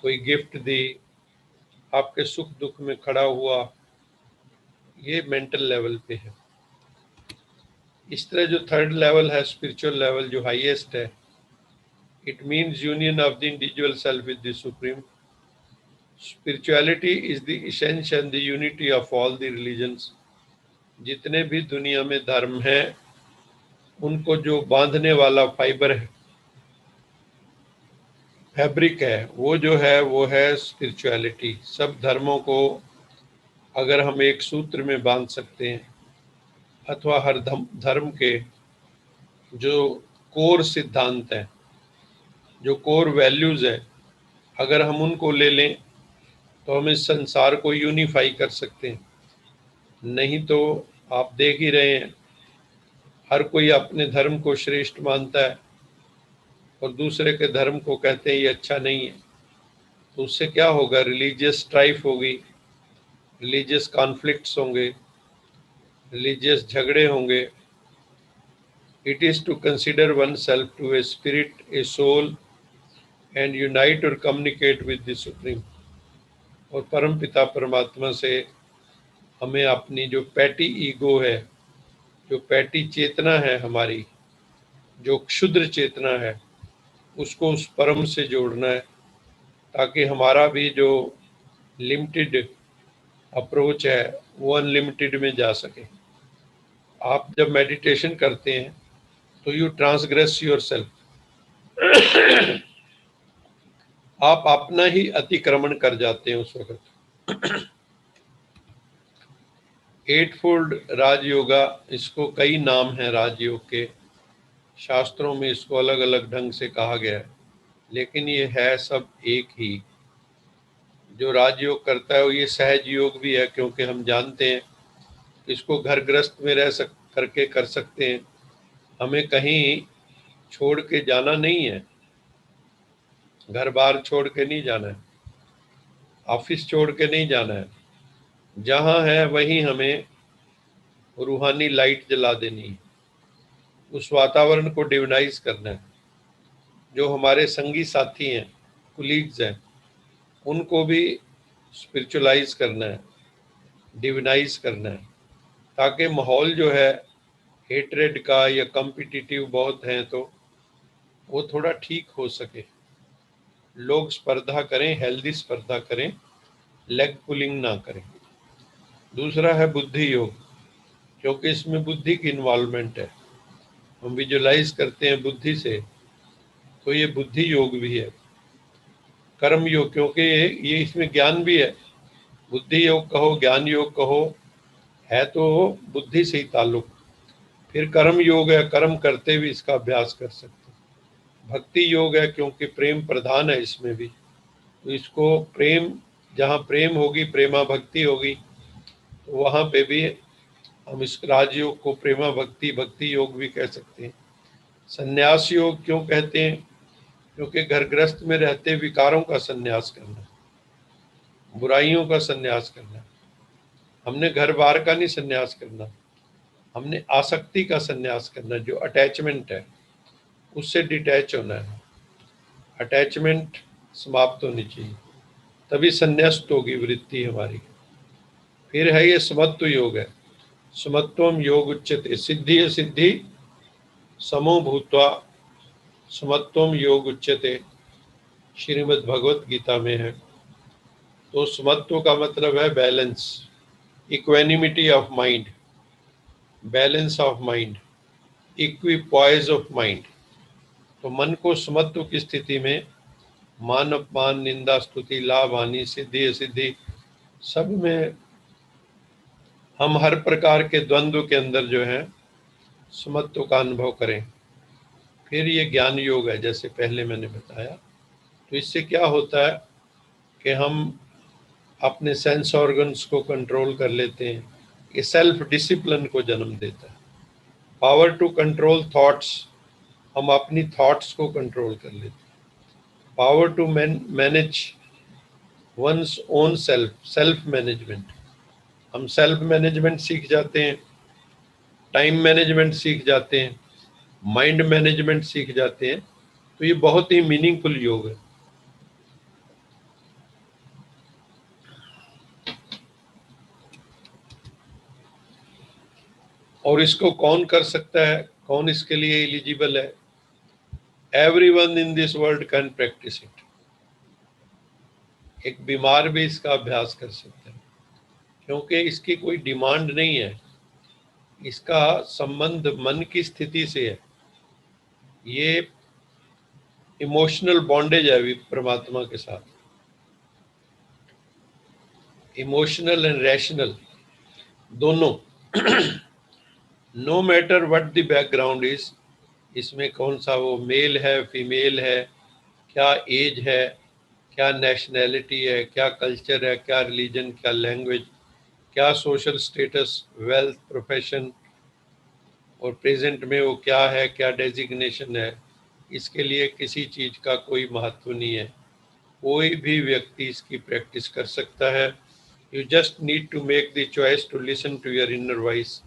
B: कोई गिफ्ट दी, आपके सुख दुख में खड़ा हुआ, ये मेंटल लेवल पे है। इस तरह जो थर्ड लेवल है, स्पिरिचुअल लेवल, जो हाईएस्ट है, it means union of the individual self with the supreme. Spirituality is the essence and the unity of all the religions. जितने भी दुनिया में धर्म हैं, उनको जो बांधने वाला फाइबर है, फैब्रिक है, वो जो है वो है स्पिरिचुअलिटी। सब धर्मों को अगर हम एक सूत्र में बांध सकते हैं, अथवा हर धर्म के जो कोर सिद्धांत हैं, जो कोर वैल्यूज है, अगर हम उनको ले लें तो हम इस संसार को यूनिफाई कर सकते हैं। नहीं तो आप देख ही रहे हैं, हर कोई अपने धर्म को श्रेष्ठ मानता है और दूसरे के धर्म को कहते हैं ये अच्छा नहीं है। तो उससे क्या होगा, रिलीजियस स्ट्राइफ होगी, रिलीजियस कॉन्फ्लिक्ट्स होंगे, रिलीजियस झगड़े होंगे। It is to consider oneself to a spirit, a soul, and unite और कम्युनिकेट विद द सुप्रीम। और परम पिता परमात्मा से हमें अपनी जो पैटी ईगो है, जो पैटी चेतना है हमारी, जो क्षुद्र चेतना है, उसको उस परम से जोड़ना है, ताकि हमारा भी जो लिमिटेड अप्रोच है वो अनलिमिटेड में जा सके। आप जब मेडिटेशन करते हैं तो यू ट्रांसग्रेस योर सेल्फ, आप अपना ही अतिक्रमण कर जाते हैं उस वक्त। 8 फोल्ड राजयोगा, इसको कई नाम हैं राजयोग के। शास्त्रों में इसको अलग अलग ढंग से कहा गया है, लेकिन ये है सब एक ही। जो राजयोग करता है वो ये सहज योग भी है, क्योंकि हम जानते हैं कि इसको घर गृहस्थ में करके कर सकते हैं। हमें कहीं छोड़ के जाना नहीं है, घर बार छोड़ के नहीं जाना है, ऑफिस छोड़ के नहीं जाना है। जहाँ है वहीं हमें रूहानी लाइट जला देनी है, उस वातावरण को डिवाइनाइज करना है। जो हमारे संगी साथी हैं, कुलीग्स हैं, उनको भी स्पिरिचुअलाइज करना है, डिवाइनाइज करना है, ताकि माहौल जो है हेट्रेड का या कॉम्पिटिटिव बहुत हैं तो वो थोड़ा ठीक हो सके। लोग स्पर्धा करें, हेल्दी स्पर्धा करें, लेग पुलिंग ना करें। दूसरा है बुद्धि योग, क्योंकि इसमें बुद्धि की इन्वॉल्वमेंट है। हम विजुलाइज करते हैं बुद्धि से, तो ये बुद्धि योग भी है। कर्म योग, क्योंकि ये इसमें ज्ञान भी है। बुद्धि योग कहो, ज्ञान योग कहो, है तो बुद्धि से ही ताल्लुक। फिर कर्म योग है, कर्म करते हुए इसका अभ्यास कर सकते हैं। भक्ति योग है, क्योंकि प्रेम प्रधान है इसमें भी, तो इसको प्रेम, जहाँ प्रेम होगी, प्रेमा भक्ति होगी, तो वहाँ पे भी हम इस राजयोग को प्रेमा भक्ति, भक्ति योग भी कह सकते हैं। संन्यास योग क्यों कहते हैं? क्योंकि घर गृहस्थ में रहते विकारों का संन्यास करना, बुराइयों का संन्यास करना। हमने घर बार का नहीं संन्यास करना, हमने आसक्ति का संन्यास करना। जो अटैचमेंट है उससे डिटैच होना है, अटैचमेंट समाप्त होनी चाहिए, तभी संन्यास्त होगी वृत्ति हमारी। फिर है ये समत्व योग है। समत्वम योग उच्यते, सिद्धि सिद्धि समो भूत्वा समत्वम योग उच्यते, श्रीमद् भगवत गीता में है। तो समत्व का मतलब है balance, equanimity of mind, balance of mind, equipoise of mind. तो मन को समत्व की स्थिति में मान अपमान, निंदा स्तुति, लाभ हानि, सिद्धि असिद्धि, सब में हम हर प्रकार के द्वंद्व के अंदर जो है समत्व का अनुभव करें। फिर ये ज्ञान योग है, जैसे पहले मैंने बताया। तो इससे क्या होता है कि हम अपने सेंस ऑर्गन्स को कंट्रोल कर लेते हैं। ये सेल्फ डिसिप्लिन को जन्म देता है। पावर टू कंट्रोल थॉट्स, हम अपनी थॉट्स को कंट्रोल कर लेते हैं। Power to manage one's own self, self management, हम सेल्फ मैनेजमेंट सीख जाते हैं, टाइम मैनेजमेंट सीख जाते हैं, माइंड मैनेजमेंट सीख जाते हैं। तो ये बहुत ही मीनिंगफुल योग है। और इसको कौन कर सकता है, कौन इसके लिए एलिजिबल है? Everyone in this world can practice it. एक बीमार भी इसका अभ्यास कर सकता है, क्योंकि इसकी कोई डिमांड नहीं है। इसका संबंध मन की स्थिति से है। ये इमोशनल बॉन्डेज है परमात्मा के साथ, इमोशनल एंड रैशनल दोनों। No matter what the background is, इसमें कौन सा वो मेल है, फीमेल है, क्या एज है, क्या नेशनैलिटी है, क्या कल्चर है, क्या रिलीजन, क्या लैंग्वेज, क्या सोशल स्टेटस, वेल्थ, प्रोफेशन, और प्रेजेंट में वो क्या है, क्या डेजिग्नेशन है, इसके लिए किसी चीज़ का कोई महत्व नहीं है। कोई भी व्यक्ति इसकी प्रैक्टिस कर सकता है। You just need to make the choice to listen to your inner voice.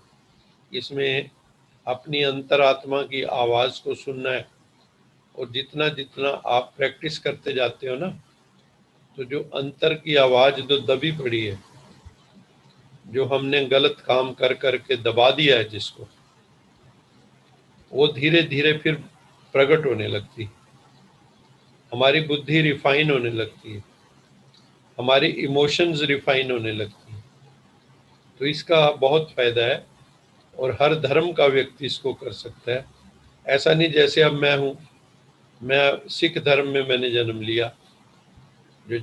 B: इसमें अपनी अंतरात्मा की आवाज़ को सुनना है। और जितना जितना आप प्रैक्टिस करते जाते हो ना, तो जो अंतर की आवाज़ जो दबी पड़ी है, जो हमने गलत काम कर करके दबा दिया है जिसको, वो धीरे धीरे फिर प्रकट होने लगती, हमारी बुद्धि रिफाइन होने लगती है, हमारी इमोशंस रिफाइन होने लगती है। तो इसका बहुत फ़ायदा है, और हर धर्म का व्यक्ति इसको कर सकता है। ऐसा नहीं जैसे अब मैं सिख धर्म में मैंने जन्म लिया, जो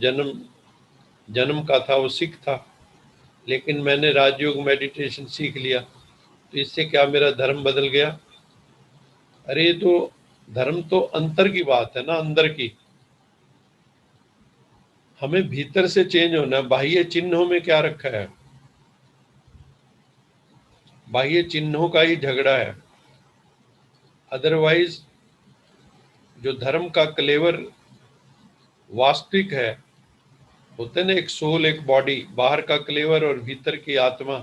B: जन्म का था वो सिख था, लेकिन मैंने राजयोग मेडिटेशन सीख लिया, तो इससे क्या मेरा धर्म बदल गया? अरे ये तो धर्म तो अंतर की बात है ना, अंदर की। हमें भीतर से चेंज होना है। बाह्य चिन्हों में क्या रखा है? बाह्य चिन्हों का ही झगड़ा है। अदरवाइज जो धर्म का क्लेवर वास्तविक है, होते ना, एक सोल एक बॉडी, बाहर का क्लेवर और भीतर की आत्मा।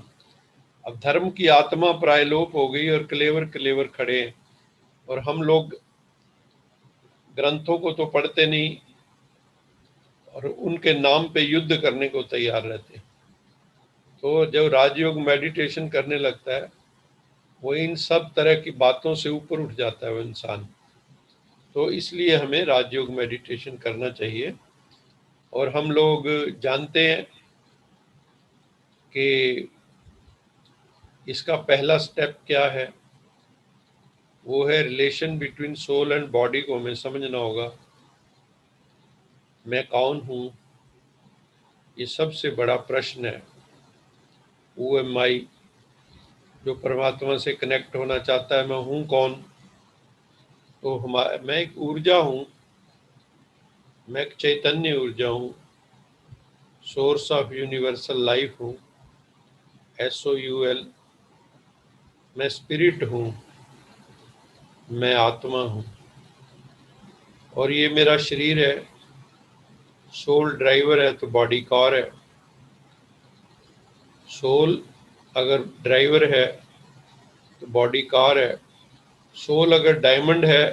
B: अब धर्म की आत्मा प्रायलोप हो गई और क्लेवर क्लेवर खड़े हैं, और हम लोग ग्रंथों को तो पढ़ते नहीं और उनके नाम पे युद्ध करने को तैयार रहते हैं। तो जब राजयोग मेडिटेशन करने लगता है, वो इन सब तरह की बातों से ऊपर उठ जाता है वो इंसान। तो इसलिए हमें राजयोग मेडिटेशन करना चाहिए। और हम लोग जानते हैं कि इसका पहला स्टेप क्या है। वो है relation between soul and body को हमें समझना होगा। मैं कौन हूँ, ये सबसे बड़ा प्रश्न है। हू एम आई, जो परमात्मा से कनेक्ट होना चाहता है, मैं हूँ कौन? तो मैं एक ऊर्जा हूँ, मैं एक चैतन्य ऊर्जा हूँ, सोर्स ऑफ यूनिवर्सल लाइफ हूँ, SOUL। मैं स्पिरिट हूँ, मैं आत्मा हूँ, और ये मेरा शरीर है। सोल ड्राइवर है तो बॉडी कार है। सोल अगर ड्राइवर है तो बॉडी कार है। सोल अगर डायमंड है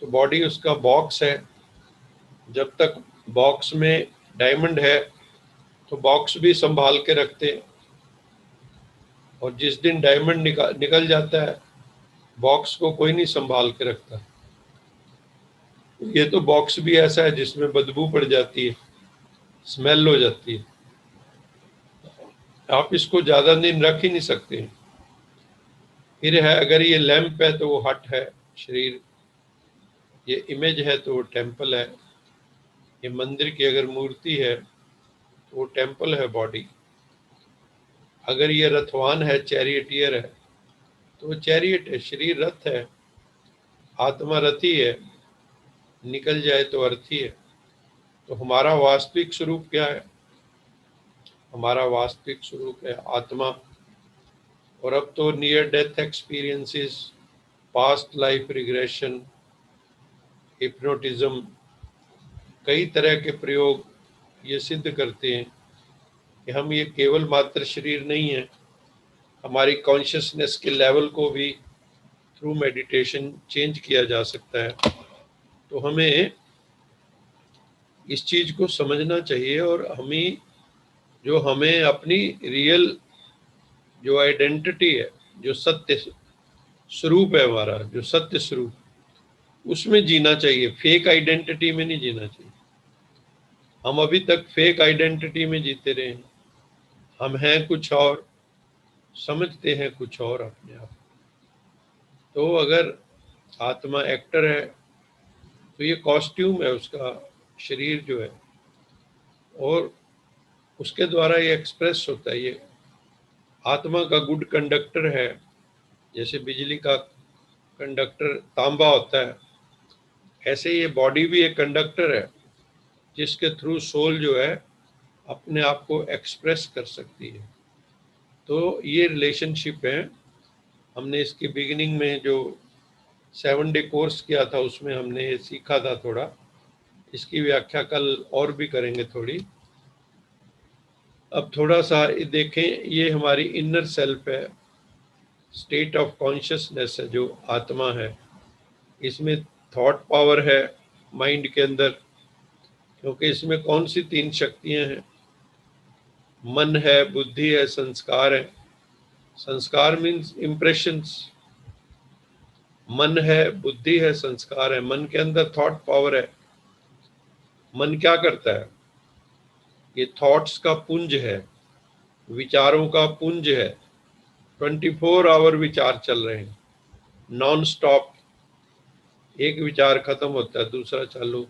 B: तो बॉडी उसका बॉक्स है। जब तक बॉक्स में डायमंड है तो बॉक्स भी संभाल के रखते हैं, और जिस दिन डायमंड निकल जाता है, बॉक्स को कोई नहीं संभाल के रखता। ये तो बॉक्स भी ऐसा है जिसमें बदबू पड़ जाती है, स्मेल हो जाती है। आप इसको ज्यादा दिन रख ही नहीं सकते। फिर है, अगर ये लैंप है तो वो हट है शरीर, ये इमेज है तो वो टेम्पल है, ये मंदिर की अगर मूर्ति है तो वो टेम्पल है बॉडी। अगर ये रथवान है, चैरियटियर है, तो वो चैरियट है, शरीर रथ है, आत्मा रथी है, निकल जाए तो अर्थी है। तो हमारा वास्तविक स्वरूप क्या है? हमारा वास्तविक स्वरूप है आत्मा। और अब तो near death experiences, past life regression, hypnotism, कई तरह के प्रयोग ये सिद्ध करते हैं कि हम ये केवल मात्र शरीर नहीं है। हमारी कॉन्शियसनेस के लेवल को भी थ्रू मेडिटेशन चेंज किया जा सकता है। तो हमें इस चीज को समझना चाहिए, और हमें अपनी रियल जो आइडेंटिटी है, जो सत्य स्वरूप है हमारा, जो सत्य स्वरूप, उसमें जीना चाहिए। फेक आइडेंटिटी में नहीं जीना चाहिए। हम अभी तक फेक आइडेंटिटी में जीते रहे हैं। हम हैं कुछ और, समझते हैं कुछ और अपने आप। तो अगर आत्मा एक्टर है तो ये कॉस्ट्यूम है उसका, शरीर जो है, और उसके द्वारा ये एक्सप्रेस होता है। ये आत्मा का गुड कंडक्टर है। जैसे बिजली का कंडक्टर तांबा होता है, ऐसे ये बॉडी भी एक कंडक्टर है जिसके थ्रू सोल जो है अपने आप को एक्सप्रेस कर सकती है। तो ये रिलेशनशिप है। हमने इसकी बिगिनिंग में जो 7 डे कोर्स किया था उसमें हमने ये सीखा था थोड़ा। इसकी व्याख्या कल और भी करेंगे थोड़ी। अब थोड़ा सा देखें, ये हमारी इनर सेल्फ है, स्टेट ऑफ कॉन्शियसनेस है जो आत्मा है। इसमें थॉट पावर है माइंड के अंदर, क्योंकि इसमें कौन सी 3 शक्तियां हैं? मन है, बुद्धि है, संस्कार है। संस्कार मीन्स इम्प्रेशंस। मन है, बुद्धि है, संस्कार है। मन के अंदर थॉट पावर है। मन क्या करता है? ये थॉट्स का पुंज है, विचारों का पुंज है। 24 आवर विचार चल रहे हैं नॉन स्टॉप। एक विचार खत्म होता है, दूसरा चालू,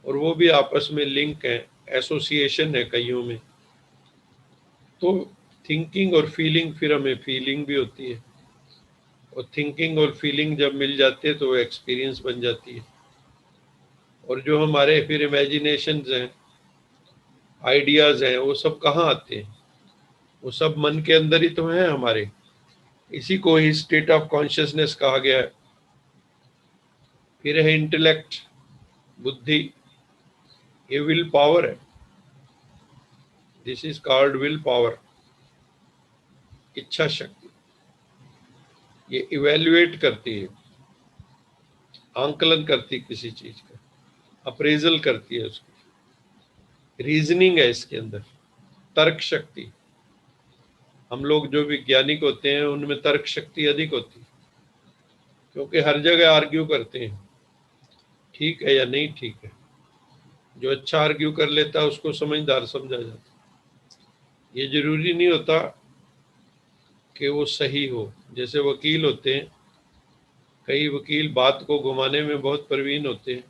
B: और वो भी आपस में लिंक है, एसोसिएशन है कईयों में। तो थिंकिंग और फीलिंग, फिर हमें फीलिंग भी होती है। और थिंकिंग और फीलिंग जब मिल जाते हैं तो वो एक्सपीरियंस बन जाती है। और जो हमारे फिर इमेजिनेशंस हैं, आइडियाज हैं, वो सब कहाँ आते हैं? वो सब मन के अंदर ही तो हैं हमारे। इसी को ही स्टेट ऑफ कॉन्शियसनेस कहा गया है। फिर है इंटेलेक्ट, बुद्धि, ये विल पावर है। This is called will power, इच्छा शक्ति। ये इवेल्युएट करती है, आंकलन करती है किसी चीज का, अप्रेजल करती है उसकी, रीजनिंग है इसके अंदर, तर्क शक्ति। हम लोग जो वैज्ञानिक होते हैं उनमें तर्क शक्ति अधिक होती है, क्योंकि हर जगह आर्ग्यू करते हैं, ठीक है या नहीं ठीक है। जो अच्छा आर्ग्यू कर लेता है उसको समझदार समझा जाता है। ये जरूरी नहीं होता कि वो सही हो। जैसे वकील होते हैं, कई वकील बात को घुमाने में बहुत प्रवीण होते हैं,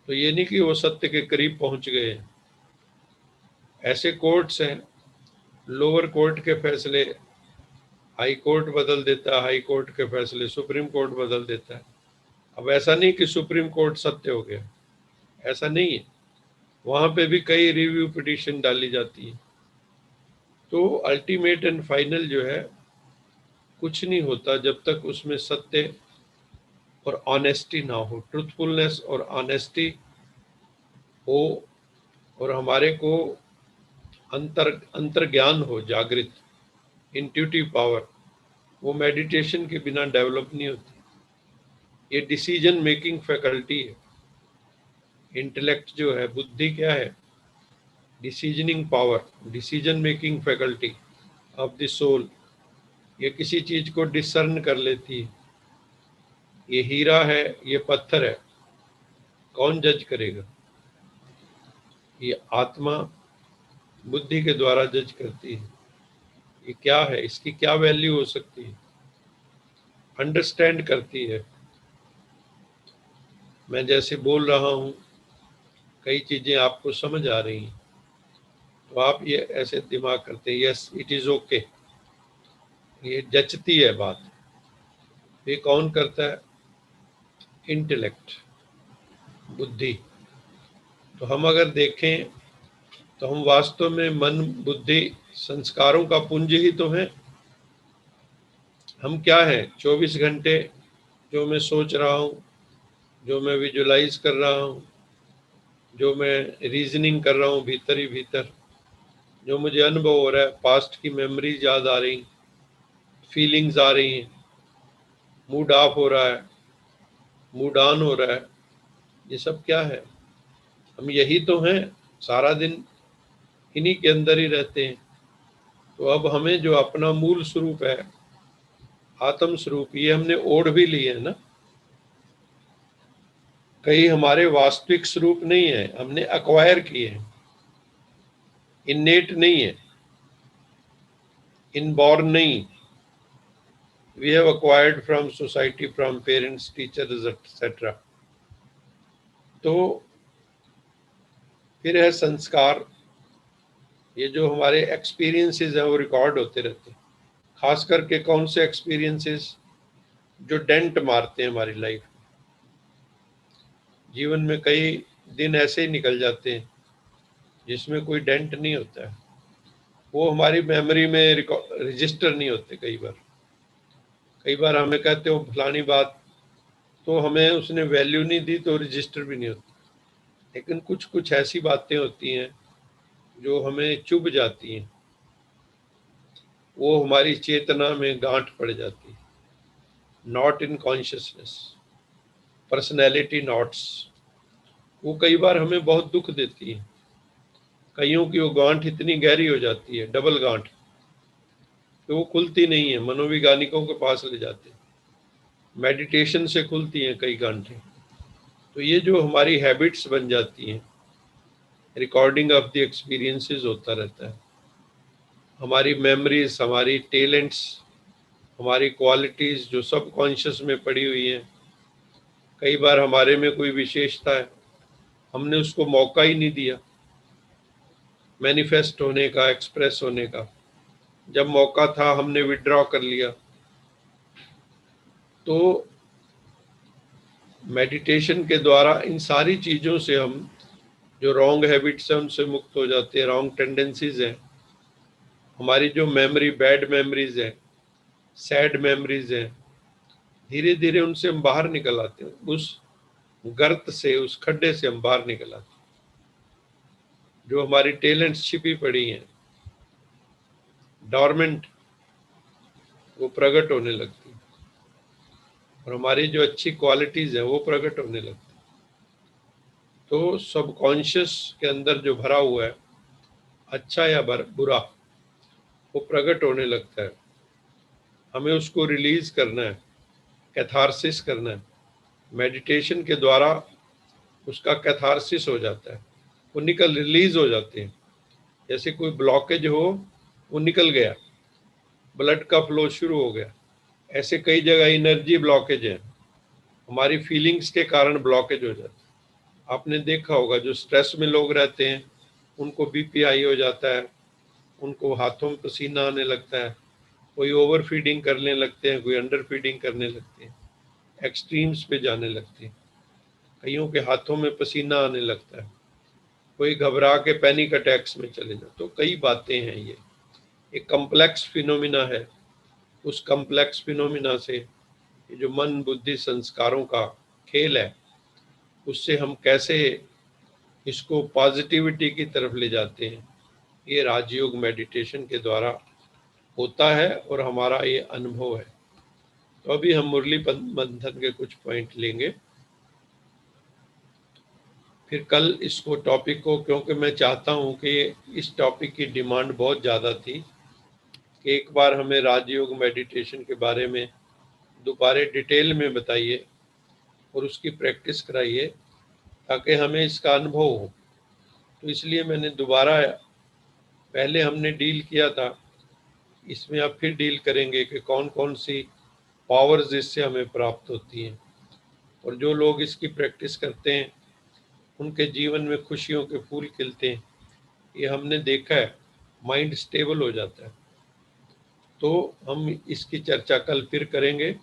B: तो ये नहीं कि वो सत्य के करीब पहुंच गए हैं। ऐसे कोर्ट्स हैं, लोअर कोर्ट के फैसले हाई कोर्ट बदल देता है, हाई कोर्ट के फैसले सुप्रीम कोर्ट बदल देता है। अब ऐसा नहीं कि सुप्रीम कोर्ट सत्य हो गया, ऐसा नहीं है। वहां पे भी कई रिव्यू पिटीशन डाली जाती है। तो अल्टीमेट एंड फाइनल जो है, कुछ नहीं होता जब तक उसमें सत्य और ऑनेस्टी ना हो, ट्रुथफुलनेस और ऑनेस्टी हो, और हमारे को अंतर ज्ञान हो, जागृत इंट्यूटिव पावर। वो मेडिटेशन के बिना डेवलप नहीं होती। ये डिसीजन मेकिंग फैकल्टी है। इंटेलेक्ट जो है, बुद्धि क्या है? Decisioning power, decision making faculty of the soul. ये किसी चीज को डिसर्न कर लेती है। ये हीरा है, ये पत्थर है, कौन जज करेगा? ये आत्मा बुद्धि के द्वारा जज करती है। ये क्या है, इसकी क्या वैल्यू हो सकती है, अंडरस्टैंड करती है। मैं जैसे बोल रहा हूँ, कई चीजें आपको समझ आ रही हैं, तो आप ये ऐसे दिमाग करते हैं, यस इट इज ओके। ये जचती है बात। ये कौन करता है? इंटेलेक्ट, बुद्धि। तो हम अगर देखें तो हम वास्तव में मन, बुद्धि, संस्कारों का पुंज ही तो है। हम क्या है? 24 घंटे जो मैं सोच रहा हूँ, जो मैं विजुलाइज कर रहा हूँ, जो मैं रीजनिंग कर रहा हूँ भीतर ही भीतर, जो मुझे अनुभव हो रहा है, पास्ट की मेमोरीज याद आ रही, फीलिंग्स आ रही हैं, मूड ऑफ हो रहा है, मूड ऑन हो रहा है, ये सब क्या है? हम यही तो हैं, सारा दिन इन्हीं के अंदर ही रहते हैं। तो अब हमें जो अपना मूल स्वरूप है, आत्म स्वरूप, ये हमने ओढ़ भी लिए है ना। कई हमारे वास्तविक स्वरूप नहीं है, हमने अक्वायर किए हैं, इन्नेट नहीं है, इनबॉर्न नहीं। We have acquired from society, from parents, teachers etcetera. तो फिर है संस्कार। ये जो हमारे एक्सपीरियंसेस हैं वो रिकॉर्ड होते रहते हैं। खास करके कौन से एक्सपीरियंसेस? जो डेंट मारते हैं हमारी लाइफ। जीवन में कई दिन ऐसे ही निकल जाते हैं जिसमें कोई डेंट नहीं होता है, वो हमारी मेमोरी में रजिस्टर नहीं होते। कई बार हमें कहते हो फलानी बात, तो हमें उसने वैल्यू नहीं दी तो रजिस्टर भी नहीं होती। लेकिन कुछ कुछ ऐसी बातें होती हैं जो हमें चुभ जाती हैं, वो हमारी चेतना में गांठ पड़ जाती है। Knot in consciousness, personality knots, वो कई बार हमें बहुत दुख देती है। कईयों की वो गांठ इतनी गहरी हो जाती है, डबल गांठ, कि वो खुलती नहीं है। मनोवैज्ञानिकों के पास ले जाते हैं, मेडिटेशन से खुलती हैं कई गांठें। तो ये जो हमारी हैबिट्स बन जाती हैं, रिकॉर्डिंग ऑफ द एक्सपीरियंसेस होता रहता है। हमारी मेमोरीज, हमारी टैलेंट्स, हमारी क्वालिटीज जो सब कॉन्शियस में पड़ी हुई हैं, कई बार हमारे में कोई विशेषता है, हमने उसको मौका ही नहीं दिया मैनिफेस्ट होने का, एक्सप्रेस होने का। जब मौका था हमने विड्रॉ कर लिया, तो मेडिटेशन के द्वारा इन सारी चीज़ों से हम जो रॉन्ग हैबिट्स हैं उनसे मुक्त हो जाते हैं, रॉन्ग टेंडेंसीज हैं, हमारी जो मेमोरी बैड मेमोरीज है, सैड मेमोरीज है, धीरे धीरे उनसे हम बाहर निकल आते हैं, उस गर्त से, उस खड्डे से हम बाहर निकल आते हैं। जो हमारी टैलेंट्स छिपी पड़ी हैं, डॉर्मेंट, वो प्रकट होने लगती है, और हमारी जो अच्छी क्वालिटीज है वो प्रकट होने लगती है। तो सबकॉन्शियस के अंदर जो भरा हुआ है, अच्छा या बुरा, वो प्रकट होने लगता है। हमें उसको रिलीज करना है, कैथारसिस करना है। मेडिटेशन के द्वारा उसका कैथारसिस हो जाता है, वो रिलीज हो जाते हैं। जैसे कोई ब्लॉकेज हो, वो निकल गया, ब्लड का फ्लो शुरू हो गया। ऐसे कई जगह एनर्जी ब्लॉकेज है, हमारी फीलिंग्स के कारण ब्लॉकेज हो जाता है। आपने देखा होगा जो स्ट्रेस में लोग रहते हैं उनको बीपी हाई हो जाता है, उनको हाथों में पसीना आने लगता है, कोई ओवर फीडिंग करने लगते हैं, कोई अंडर फीडिंग करने लगते हैं, एक्सट्रीम्स पे जाने लगते हैं, कईयों के हाथों में पसीना आने लगता है, कोई घबरा के पैनिक अटैक्स में चले जाते। तो कई बातें हैं, ये एक कम्प्लेक्स फिनोमिना है। उस कम्प्लेक्स फिनोमिना से ये जो मन बुद्धि संस्कारों का खेल है, उससे हम कैसे इसको पॉजिटिविटी की तरफ ले जाते हैं, ये राजयोग मेडिटेशन के द्वारा होता है और हमारा ये अनुभव है। तो अभी हम मुरली बंधन के कुछ पॉइंट लेंगे, फिर कल इसको टॉपिक को, क्योंकि मैं चाहता हूँ कि इस टॉपिक की डिमांड बहुत ज़्यादा थी कि एक बार हमें राजयोग मेडिटेशन के बारे में दोबारा डिटेल में बताइए और उसकी प्रैक्टिस कराइए ताकि हमें इसका अनुभव हो। तो इसलिए मैंने दोबारा, पहले हमने डील किया था, इसमें अब फिर डील करेंगे कि कौन कौन सी पावर्स इससे हमें प्राप्त होती हैं, और जो लोग इसकी प्रैक्टिस करते हैं उनके जीवन में खुशियों के फूल खिलते हैं। ये हमने देखा है, माइंड स्टेबल हो जाता है। तो हम इसकी चर्चा कल फिर करेंगे।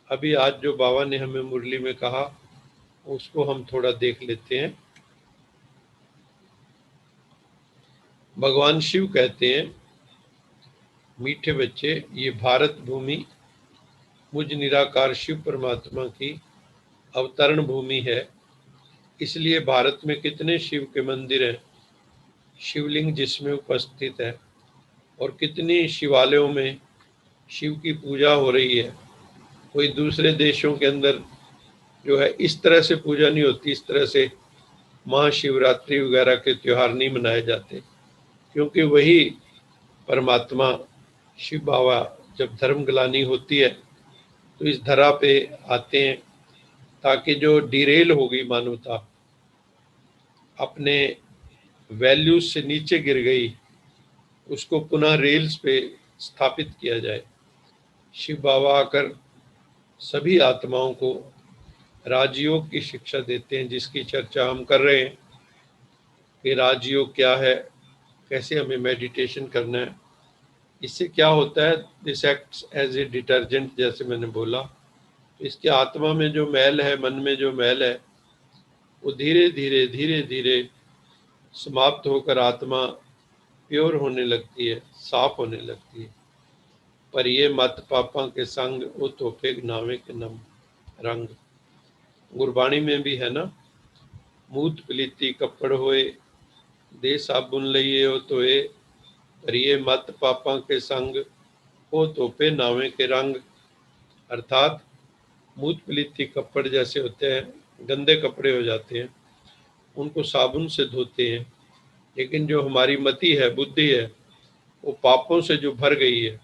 B: अभी आज जो बाबा ने हमें मुरली में कहा उसको हम थोड़ा देख लेते हैं। भगवान शिव कहते हैं, मीठे बच्चे, ये भारत भूमि मुझ निराकार शिव परमात्मा की अवतरण भूमि है, इसलिए भारत में कितने शिव के मंदिर हैं, शिवलिंग जिसमें उपस्थित है, और कितनी शिवालयों में शिव की पूजा हो रही है। कोई दूसरे देशों के अंदर जो है इस तरह से पूजा नहीं होती, इस तरह से महाशिवरात्रि वगैरह के त्योहार नहीं मनाए जाते, क्योंकि वही परमात्मा शिव बाबा जब धर्म ग्लानि होती है तो इस धरा पे आते हैं ताकि जो डिरेल होगी मानवता, अपने वैल्यूज से नीचे गिर गई, उसको पुनः रेल्स पे स्थापित किया जाए। शिव बाबा आकर सभी आत्माओं को राजयोग की शिक्षा देते हैं, जिसकी चर्चा हम कर रहे हैं कि राजयोग क्या है, कैसे हमें मेडिटेशन करना है। इससे क्या होता है, this acts as a detergent, जैसे मैंने बोला। इसके आत्मा में जो मैल है, मन में जो मैल है, वो धीरे धीरे समाप्त होकर आत्मा प्योर होने लगती है, साफ होने लगती है। पर ये मत पापा के संग वो तोहफे नावे के नम रंग, गुरबाणी में भी है ना, मूत पलीती कपड़ होए दे साबुन लइए हो तोए, पर ये मत पापा के संग वो तोहफे नावे के रंग। अर्थात मूत पलीती कपड़ जैसे होते हैं, गंदे कपड़े हो जाते हैं, उनको साबुन से धोते हैं, लेकिन जो हमारी मति है, बुद्धि है, वो पापों से जो भर गई है,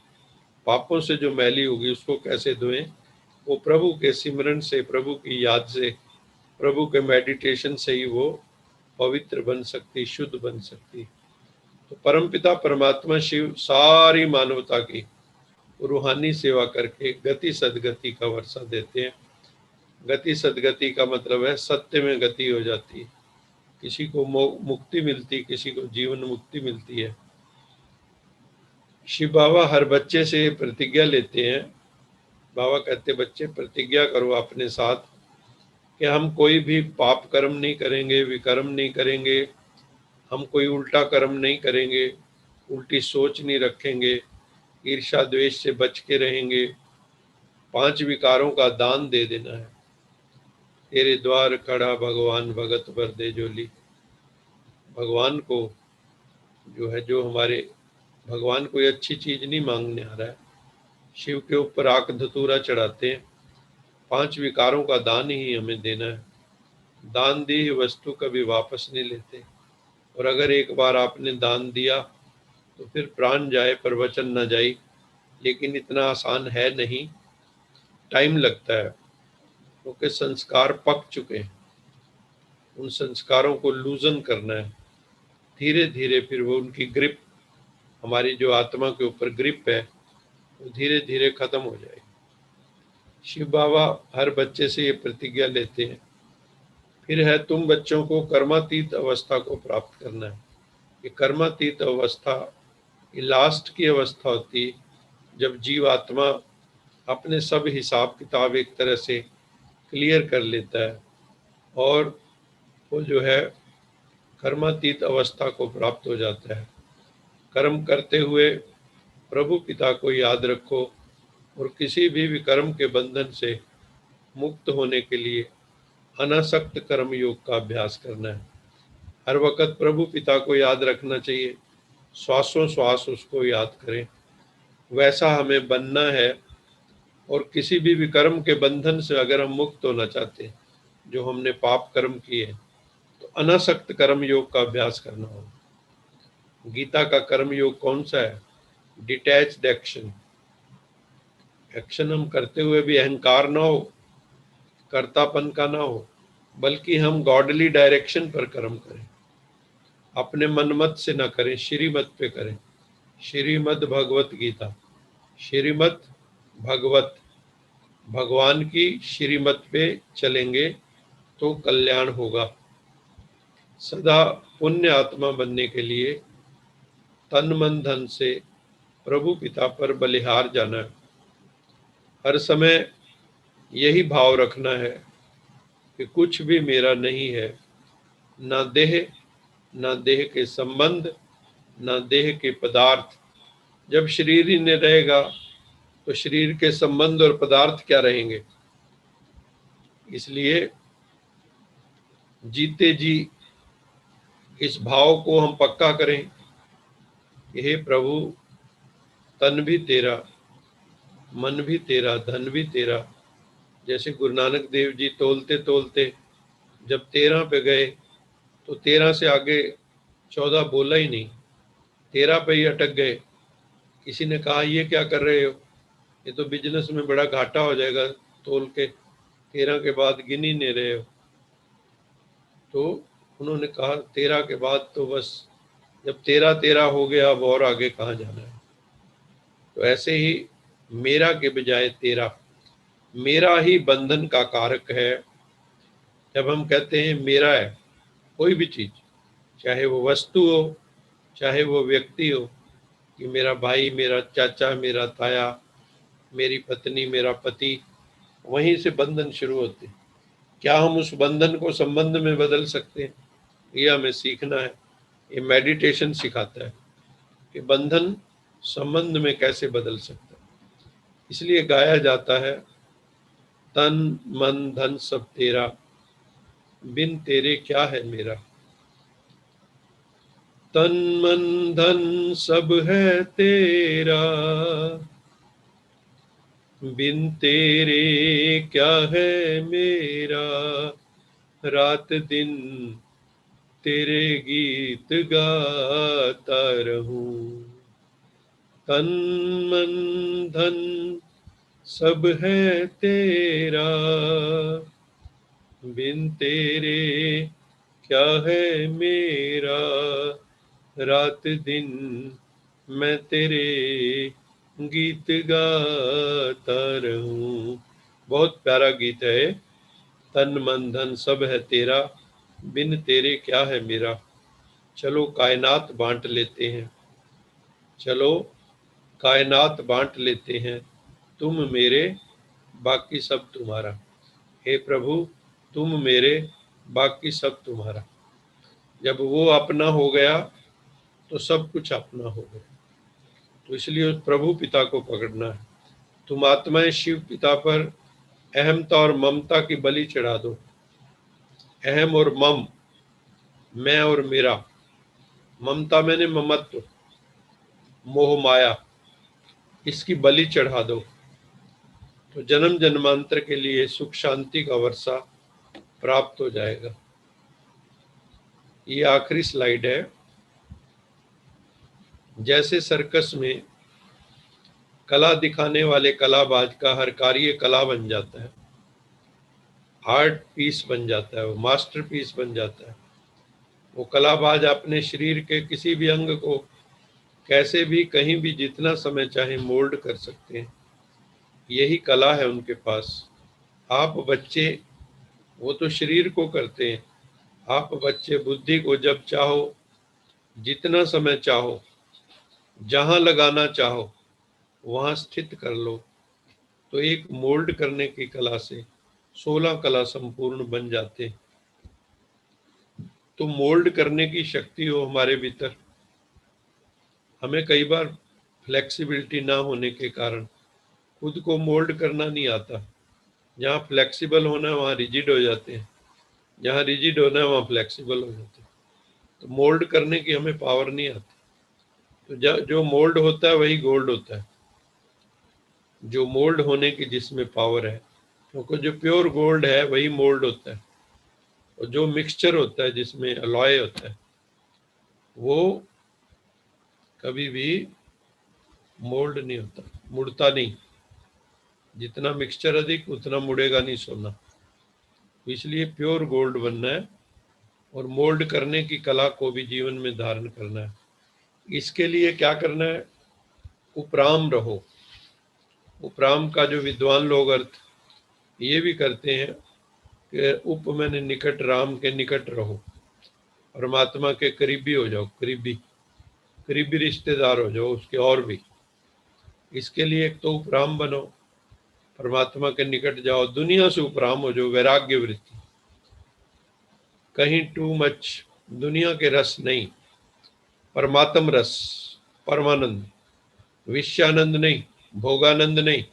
B: पापों से जो मैली होगी, उसको कैसे धोएं? वो प्रभु के सिमरन से, प्रभु की याद से, प्रभु के मेडिटेशन से ही वो पवित्र बन सकती, शुद्ध बन सकती। तो परमपिता परमात्मा शिव सारी मानवता की रूहानी सेवा करके गति सदगति का वर्षा देते हैं। गति सदगति का मतलब है सत्य में गति हो जाती है, किसी को मुक्ति मिलती, किसी को जीवन मुक्ति मिलती है। शिव बाबा हर बच्चे से प्रतिज्ञा लेते हैं बाबा कहते बच्चे प्रतिज्ञा करो अपने साथ कि हम कोई भी पाप कर्म नहीं करेंगे, विकर्म नहीं करेंगे, हम कोई उल्टा कर्म नहीं करेंगे, उल्टी सोच नहीं रखेंगे, ईर्ष्या द्वेष से बच के रहेंगे, 5 विकारों का दान दे देना है। तेरे द्वार खड़ा भगवान भगत भर दे जोली। भगवान को जो है, जो हमारे भगवान कोई अच्छी चीज नहीं मांगने आ रहा है, शिव के ऊपर आक धतूरा चढ़ाते हैं, 5 विकारों का दान ही हमें देना है। दान दी हुई वस्तु कभी वापस नहीं लेते, और अगर एक बार आपने दान दिया तो फिर प्राण जाए पर वचन न जाए, लेकिन इतना आसान है नहीं, टाइम लगता है, क्योंकि संस्कार पक चुके हैं। उन संस्कारों को लूजन करना है धीरे धीरे, फिर वो उनकी ग्रिप, हमारी जो आत्मा के ऊपर ग्रिप है, वो धीरे धीरे खत्म हो जाएगी। शिव बाबा हर बच्चे से ये प्रतिज्ञा लेते हैं। फिर है तुम बच्चों को कर्मातीत अवस्था को प्राप्त करना है। ये कर्मातीत अवस्था ये लास्ट की अवस्था होती है, जब जीवात्मा अपने सब हिसाब किताब एक तरह से क्लियर कर लेता है और वो जो है कर्मातीत अवस्था को प्राप्त हो जाता है। कर्म करते हुए प्रभु पिता को याद रखो, और किसी भी विकर्म के बंधन से मुक्त होने के लिए अनासक्त कर्म योग का अभ्यास करना है। हर वक्त प्रभु पिता को याद रखना चाहिए, श्वासों श्वास उसको याद करें, वैसा हमें बनना है। और किसी भी विकर्म के बंधन से अगर हम मुक्त होना चाहते हैं, जो हमने पाप कर्म किए, तो अनासक्त कर्म योग का अभ्यास करना होगा। गीता का कर्म योग कौन सा है? Detached action. एक्शन हम करते हुए भी अहंकार ना हो, कर्तापन का ना हो, बल्कि हम गॉडली डायरेक्शन पर कर्म करें, अपने मनमत से ना करें, श्रीमत पे करें। श्रीमद भगवत गीता, श्रीमद भगवत, भगवान की श्रीमत पे चलेंगे तो कल्याण होगा। सदा पुण्य आत्मा बनने के लिए तन मन धन से प्रभु पिता पर बलिहार जाना है। हर समय यही भाव रखना है कि कुछ भी मेरा नहीं है, ना देह, ना देह के संबंध, ना देह के पदार्थ। जब शरीर ही नहीं रहेगा तो शरीर के संबंध और पदार्थ क्या रहेंगे? इसलिए जीते जी इस भाव को हम पक्का करें कि हे प्रभु, तन भी तेरा, मन भी तेरा, धन भी तेरा। जैसे गुरु नानक देव जी तोलते तोलते जब 13 पे गए तो 13 से आगे 14 बोला ही नहीं, 13 पे ही अटक गए। किसी ने कहा ये क्या कर रहे हो, ये तो बिजनेस में बड़ा घाटा हो जाएगा, तोल के 13 के बाद गिन ही नहीं रहे हो। तो उन्होंने कहा 13 के बाद तो बस, जब 13 हो गया अब और आगे कहाँ जाना है। तो ऐसे ही मेरा के बजाय तेरा, मेरा ही बंधन का कारक है। जब हम कहते हैं मेरा है कोई भी चीज, चाहे वो वस्तु हो, चाहे वो व्यक्ति हो, कि मेरा भाई, मेरा चाचा, मेरा ताया, मेरी पत्नी, मेरा पति, वहीं से बंधन शुरू होते हैं। क्या हम उस बंधन को संबंध में बदल सकते हैं? ये हमें सीखना है। ये मेडिटेशन सिखाता है कि बंधन संबंध में कैसे बदल सकता है। इसलिए गाया जाता है, तन मन धन सब तेरा, बिन तेरे क्या है मेरा। तन मन धन सब है तेरा, बिन तेरे क्या है मेरा। रात दिन तेरे गीत गाता रहूं। तन मन धन सब है तेरा, बिन तेरे क्या है मेरा। रात दिन मैं तेरे गीत गाता रहूं। बहुत प्यारा गीत है। तन मन धन सब है तेरा, बिन तेरे क्या है मेरा। चलो कायनात बांट लेते हैं, चलो कायनात बांट लेते हैं, तुम मेरे बाकी सब तुम्हारा। हे प्रभु तुम मेरे, बाकी सब तुम्हारा। जब वो अपना हो गया तो सब कुछ अपना हो गया। तो इसलिए उस प्रभु पिता को पकड़ना है। तुम आत्माएं शिव पिता पर अहमता और ममता की बलि चढ़ा दो। अहम और मम, मैं और मेरा। ममता मैंने ममत्व, मोह माया, इसकी बलि चढ़ा दो। तो जन्म जन्मांतर के लिए सुख शांति का वर्षा प्राप्त हो जाएगा। ये आखिरी स्लाइड है। जैसे सर्कस में कला दिखाने वाले कलाबाज का हर कार्य कला बन जाता है, आर्ट पीस बन जाता है, वो मास्टर पीस बन जाता है। वो कलाबाज अपने शरीर के किसी भी अंग को कैसे भी कहीं भी जितना समय चाहे मोल्ड कर सकते हैं। यही कला है उनके पास। आप बच्चे, वो तो शरीर को करते हैं, आप बच्चे बुद्धि को जब चाहो, जितना समय चाहो, जहां लगाना चाहो वहां स्थित कर लो। तो एक मोल्ड करने की कला से 16 कला संपूर्ण बन जाते हैं। तो मोल्ड करने की शक्ति हो हमारे भीतर। हमें कई बार फ्लेक्सिबिलिटी ना होने के कारण खुद को मोल्ड करना नहीं आता। जहाँ फ्लेक्सिबल होना है वहाँ रिजिड हो जाते हैं, जहाँ रिजिड होना है वहाँ फ्लेक्सिबल हो जाते हैं। तो मोल्ड करने की हमें पावर नहीं आती। तो जो मोल्ड होता है वही गोल्ड होता है, जो मोल्ड होने की जिसमें पावर है। क्योंकि जो प्योर गोल्ड है वही मोल्ड होता है, और जो मिक्सचर होता है जिसमें अलॉय होता है वो कभी भी मोल्ड नहीं होता, मुड़ता नहीं। जितना मिक्सचर अधिक उतना मुड़ेगा नहीं सोना। इसलिए प्योर गोल्ड बनना है और मोल्ड करने की कला को भी जीवन में धारण करना है। इसके लिए क्या करना है? उपराम रहो। उपराम का जो विद्वान लोग अर्थ ये भी करते हैं कि उप मैंने निकट, राम के निकट रहो, परमात्मा के करीबी हो जाओ, करीबी करीबी रिश्तेदार हो जाओ उसके। और भी इसके लिए एक तो उपराम बनो, परमात्मा के निकट जाओ, दुनिया से उपराम हो जाओ, वैराग्य वृत्ति। कहीं टू मच दुनिया के रस नहीं, परमात्म रस, परमानंद, विषयानंद नहीं, भोगानंद नहीं।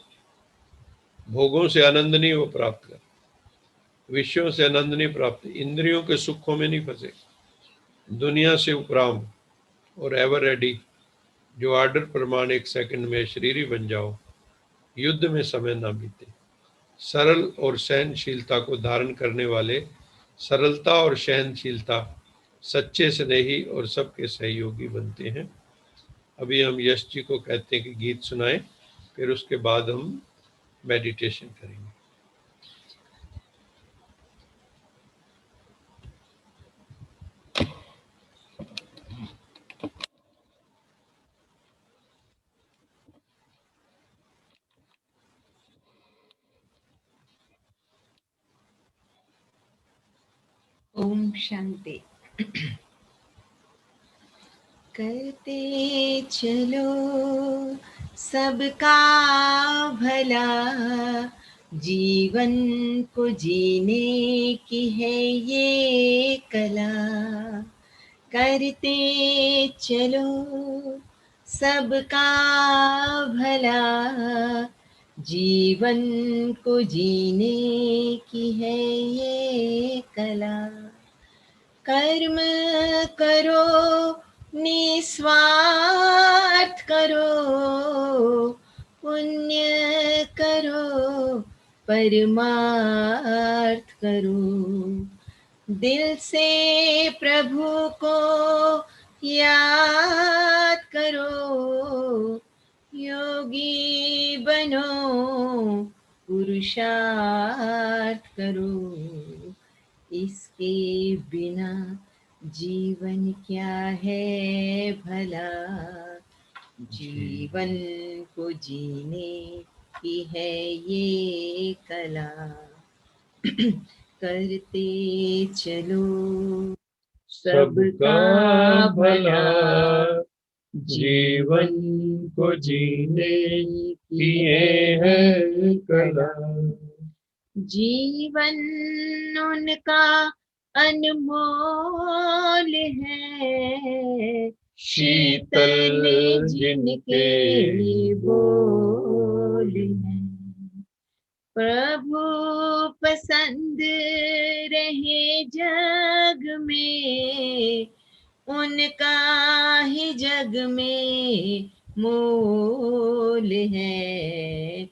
B: भोगों से आनंद नहीं वो प्राप्त कर, विषयों से आनंद नहीं प्राप्त, इंद्रियों के सुखों में नहीं फंसे। दुनिया से उपराम और एवर रेडी, जो आर्डर प्रमाण एक सेकंड में शरीरी बन जाओ, युद्ध में समय ना बीते। सरल और सहनशीलता को धारण करने वाले, सरलता और सहनशीलता सच्चे स्नेही और सबके सहयोगी बनते हैं। अभी हम यश जी को कहते हैं कि गीत सुनाएं, फिर उसके बाद हम मेडिटेशन करेंगे।
A: ओम शांति। करते चलो सबका भला, जीवन को जीने की है ये कला। करते चलो सबका भला, जीवन को जीने की है ये कला। कर्म करो निस्वार्थ करो, पुण्य करो परमार्थ करो। दिल से प्रभु को याद करो, योगी बनो पुरुषार्थ करो। इसके बिना जीवन क्या है भला, जीवन को जीने की है ये कला। करते चलो सबका भला,
B: जीवन को जीने की ये है कला।
A: जीवन उनका अनमोल है, शीतल जिनके बोल हैं। प्रभु पसंद रहे जग में, उनका ही जग में मोल है।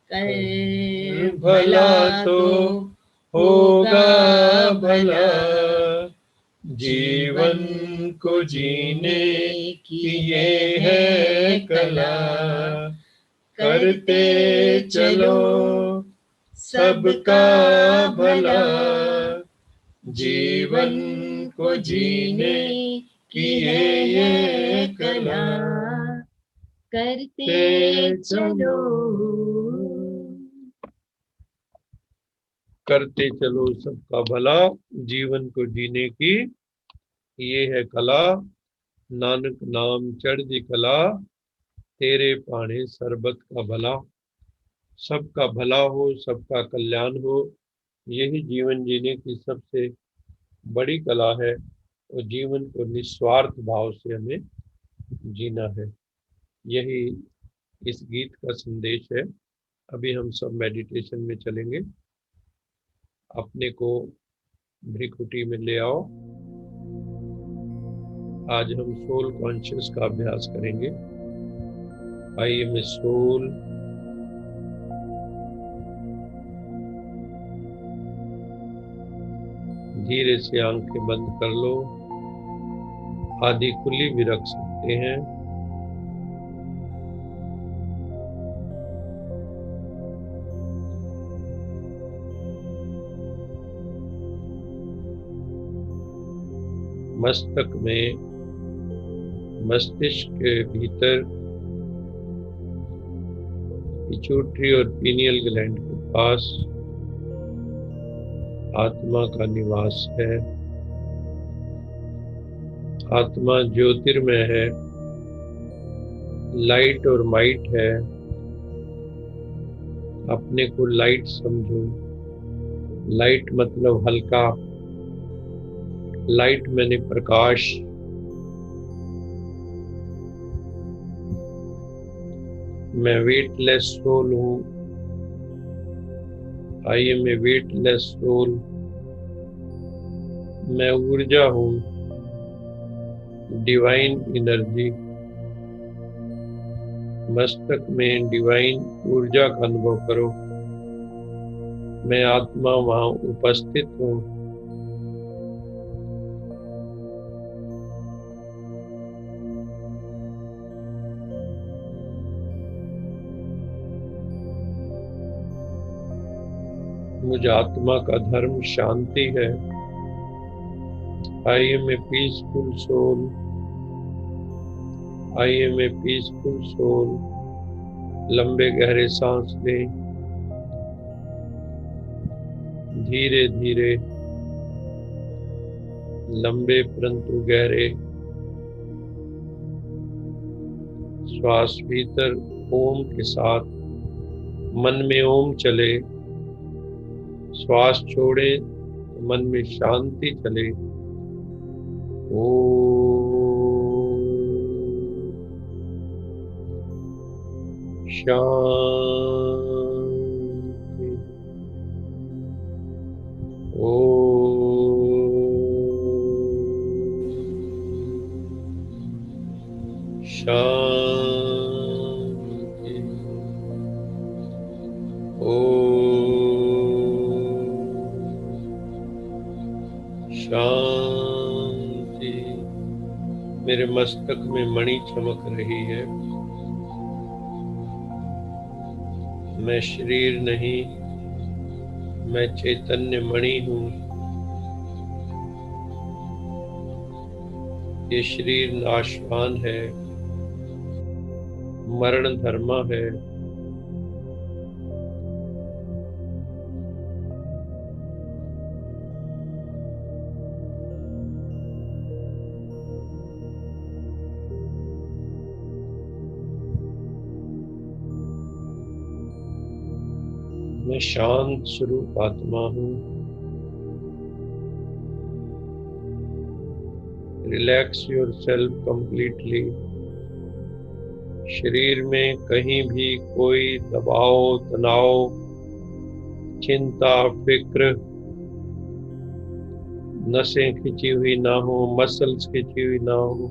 A: कर
B: भला तो होगा भला, जीवन को जीने की ये है कला। करते चलो सबका भला, जीवन को जीने की ये कला।
A: करते चलो,
B: करते चलो सबका भला, जीवन को जीने की ये है कला। नानक नाम चढ़दी कला, तेरे पाणे सरबत का भला। सबका भला हो, सबका कल्याण हो, यही जीवन जीने की सबसे बड़ी कला है। और जीवन को निस्वार्थ भाव से हमें जीना है, यही इस गीत का संदेश है। अभी हम सब मेडिटेशन में चलेंगे। अपने को भ्रिकुटी में ले आओ। आज हम सोल कॉन्शियस का अभ्यास करेंगे। आइए मैं सोल, धीरे से आंखें बंद कर लो, आधी खुली भी रख सकते हैं। मस्तक में, मस्तिष्क के भीतर पिट्यूटरी और पीनियल ग्लैंड के पास आत्मा का निवास है। आत्मा ज्योतिर्मय है, लाइट और माइट है। अपने को लाइट समझो। लाइट मतलब हल्का, लाइट मैंने प्रकाश। मैं वेटलेस सोल हूँ। आइए मैं वेटलेस सोल, मैं ऊर्जा हूँ, डिवाइन एनर्जी। मस्तक में डिवाइन ऊर्जा का अनुभव करो। मैं आत्मा वहाँ उपस्थित हूँ। मुझ आत्मा का धर्म शांति है। आइए मैं पीसफुल सोल, आइए मैं पीसफुल सोल। लंबे गहरे सांस लें, धीरे धीरे, लंबे परंतु गहरे श्वास भीतर ओम के साथ। मन में ओम चले, श्वास छोड़े तो मन में शांति चले। ओम शांति। ओम शांति। ओम शांति। मेरे मस्तक में मणि चमक रही है। मैं शरीर नहीं, मैं चैतन्य मणि हूँ। ये शरीर नाशवान है, मरण धर्मा है। मैं शांत स्वरूप आत्मा हूँ। Relax yourself completely. शरीर में कहीं भी कोई दबाव, तनाव, चिंता, फिक्र, नसें खिंची हुई ना हो, मसल्स खिंची हुई ना हो,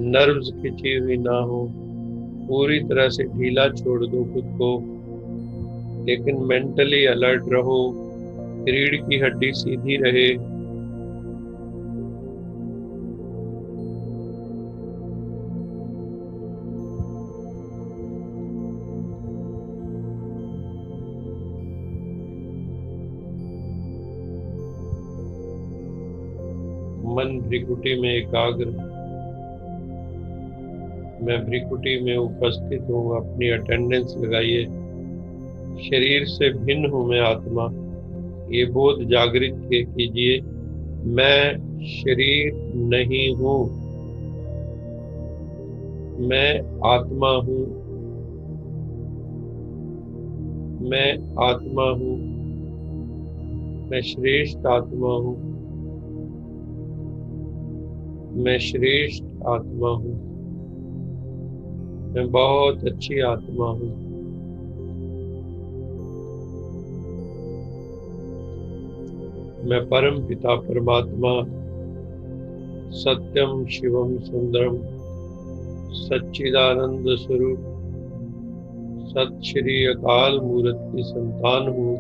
B: नर्व्स खिंची हुई ना हो। पूरी तरह से ढीला छोड़ दो खुद को, लेकिन मेंटली अलर्ट रहो। रीढ़ की हड्डी सीधी रहे। मन भ्रिकुटी में एकाग्र। मैं भ्रिकुटी में उपस्थित हूँ। अपनी अटेंडेंस लगाइए। शरीर से भिन्न हूँ मैं आत्मा। ये बोध जागृत कीजिए। मैं शरीर नहीं हूँ, मैं आत्मा हूँ। मैं आत्मा हूँ। मैं श्रेष्ठ आत्मा हूँ। मैं श्रेष्ठ आत्मा हूँ। मैं बहुत अच्छी आत्मा हूँ। मैं परम पिता परमात्मा, सत्यम शिवम सुंदरम, सच्चिदानंद स्वरूप, सत श्री अकाल मूर्त की संतान हूँ।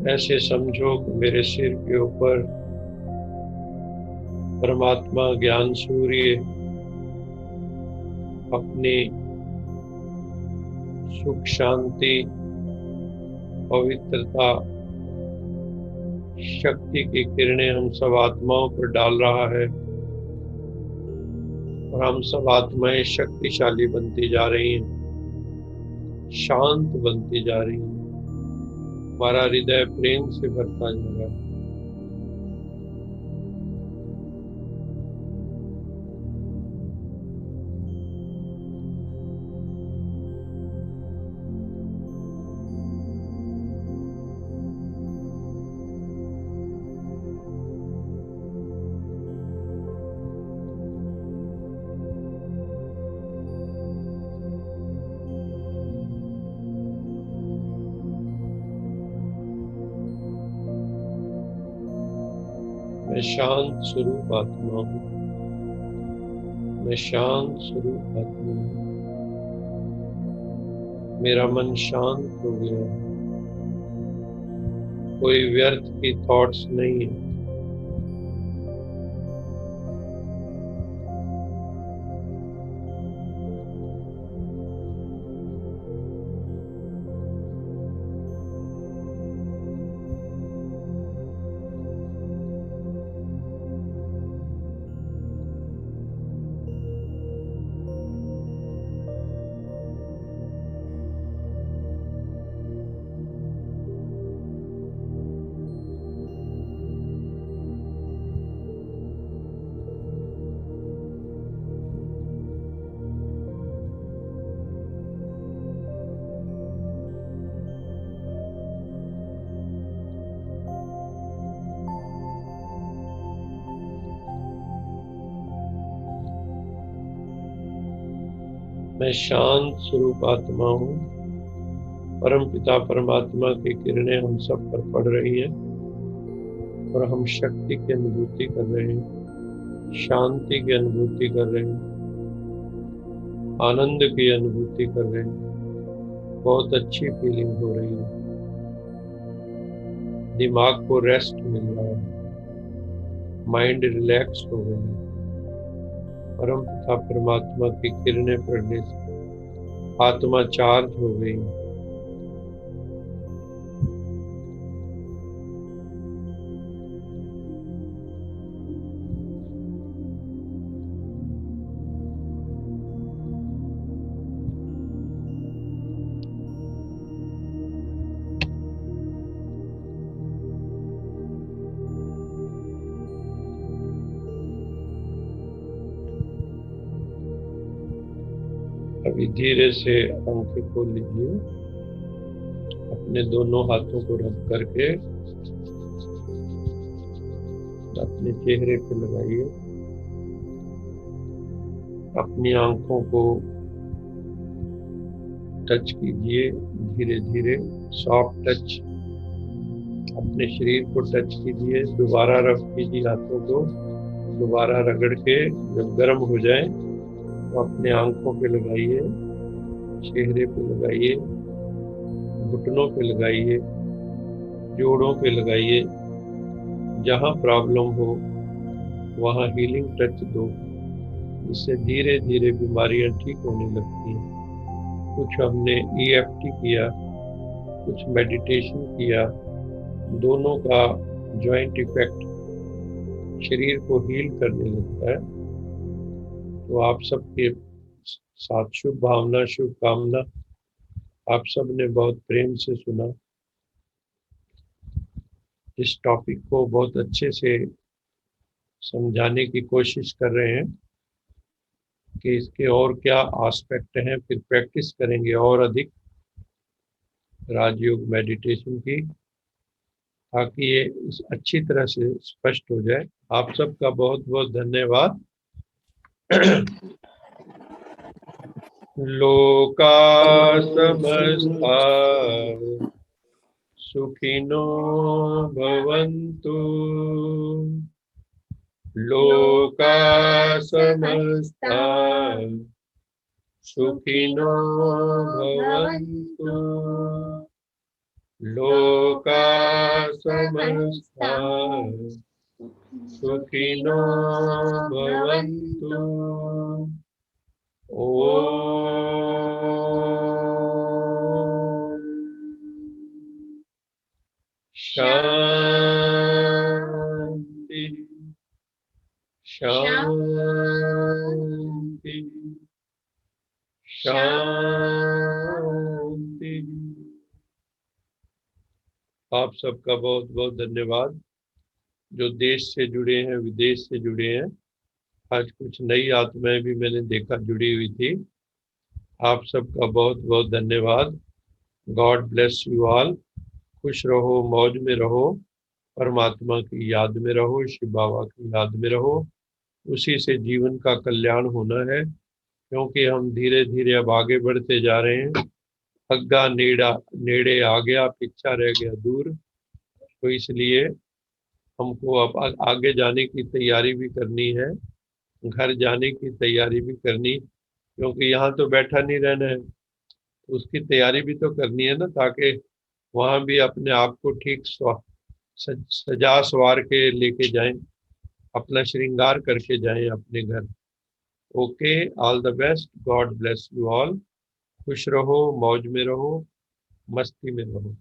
B: ऐसे समझो कि मेरे सिर के ऊपर परमात्मा ज्ञान सूर्य अपनी सुख, शांति, पवित्रता, शक्ति की किरणें हम सब आत्माओं पर डाल रहा है, और हम सब आत्माएं शक्तिशाली बनती जा रही हैं, शांत बनती जा रही हैं। हमारा हृदय प्रेम से भरता जा रहा है। मैं शांत स्वरूप आत्मा हूँ। मैं शांत स्वरूप आत्मा हूँ। मेरा मन शांत हो गया है। कोई व्यर्थ की थॉट्स नहीं है। मैं शांत स्वरूप आत्मा हूँ। परम पिता परमात्मा की किरणें हम सब पर पड़ रही हैं, और हम शक्ति की अनुभूति कर रहे हैं, शांति की अनुभूति कर रहे हैं, आनंद की अनुभूति कर रहे हैं। बहुत अच्छी फीलिंग हो रही है। दिमाग को रेस्ट मिल रहा है। माइंड रिलैक्स हो गया है। परम पिता परमात्मा की किरणें पड़ने से आत्मा चार्ज हो गई। अभी धीरे से आंखें खोल लीजिए, अपने दोनों हाथों को रब करके अपने चेहरे पे लगाइए, अपनी आंखों को टच कीजिए धीरे धीरे, सॉफ्ट टच, अपने शरीर को टच कीजिए, दोबारा रब कीजिए हाथों को, दोबारा रगड़ के जब गर्म हो जाए तो अपने आंखों पे लगाइए, चेहरे पे लगाइए, घुटनों पे लगाइए, जोड़ों पे लगाइए, जहाँ प्रॉब्लम हो वहाँ हीलिंग टच दो, इससे धीरे धीरे बीमारियां ठीक होने लगती हैं। कुछ हमने EFT किया, कुछ मेडिटेशन किया, दोनों का जॉइंट इफेक्ट शरीर को हील करने लगता है। तो आप सबके साथ शुभ भावना, शुभकामना। आप सब ने बहुत प्रेम से सुना, इस टॉपिक को बहुत अच्छे से समझाने की कोशिश कर रहे हैं कि इसके और क्या एस्पेक्ट हैं, फिर प्रैक्टिस करेंगे और अधिक राजयोग मेडिटेशन की, ताकि ये अच्छी तरह से स्पष्ट हो जाए। आप सबका बहुत बहुत धन्यवाद। लोका समस्ता सुखिनो भवन्तु, लोका समस्ता सुखिनो भवन्तु, लोका समस्ता सुखिनो भवन्तु। ओम शांति शांति शांति। आप सबका बहुत बहुत धन्यवाद, जो देश से जुड़े हैं, विदेश से जुड़े हैं। आज कुछ नई आत्माएं भी मैंने देखा जुड़ी हुई थी। आप सबका बहुत बहुत धन्यवाद। God bless you all. खुश रहो, मौज में रहो, परमात्मा की याद में रहो, शिव बाबा की याद में रहो। उसी से जीवन का कल्याण होना है, क्योंकि हम धीरे धीरे अब आगे बढ़ते जा रहे हैं। अग्गा नेड़े आ गया, पीछा रह गया दूर। तो इसलिए हमको अब आगे जाने की तैयारी भी करनी है, घर जाने की तैयारी भी करनी, क्योंकि यहाँ तो बैठा नहीं रहना है, उसकी तैयारी भी तो करनी है ना, ताकि वहाँ भी अपने आप को ठीक सजा सवार के लेके जाएं, अपना श्रृंगार करके जाएं अपने घर। Okay, all the best, God bless you all. खुश रहो, मौज में रहो, मस्ती में रहो।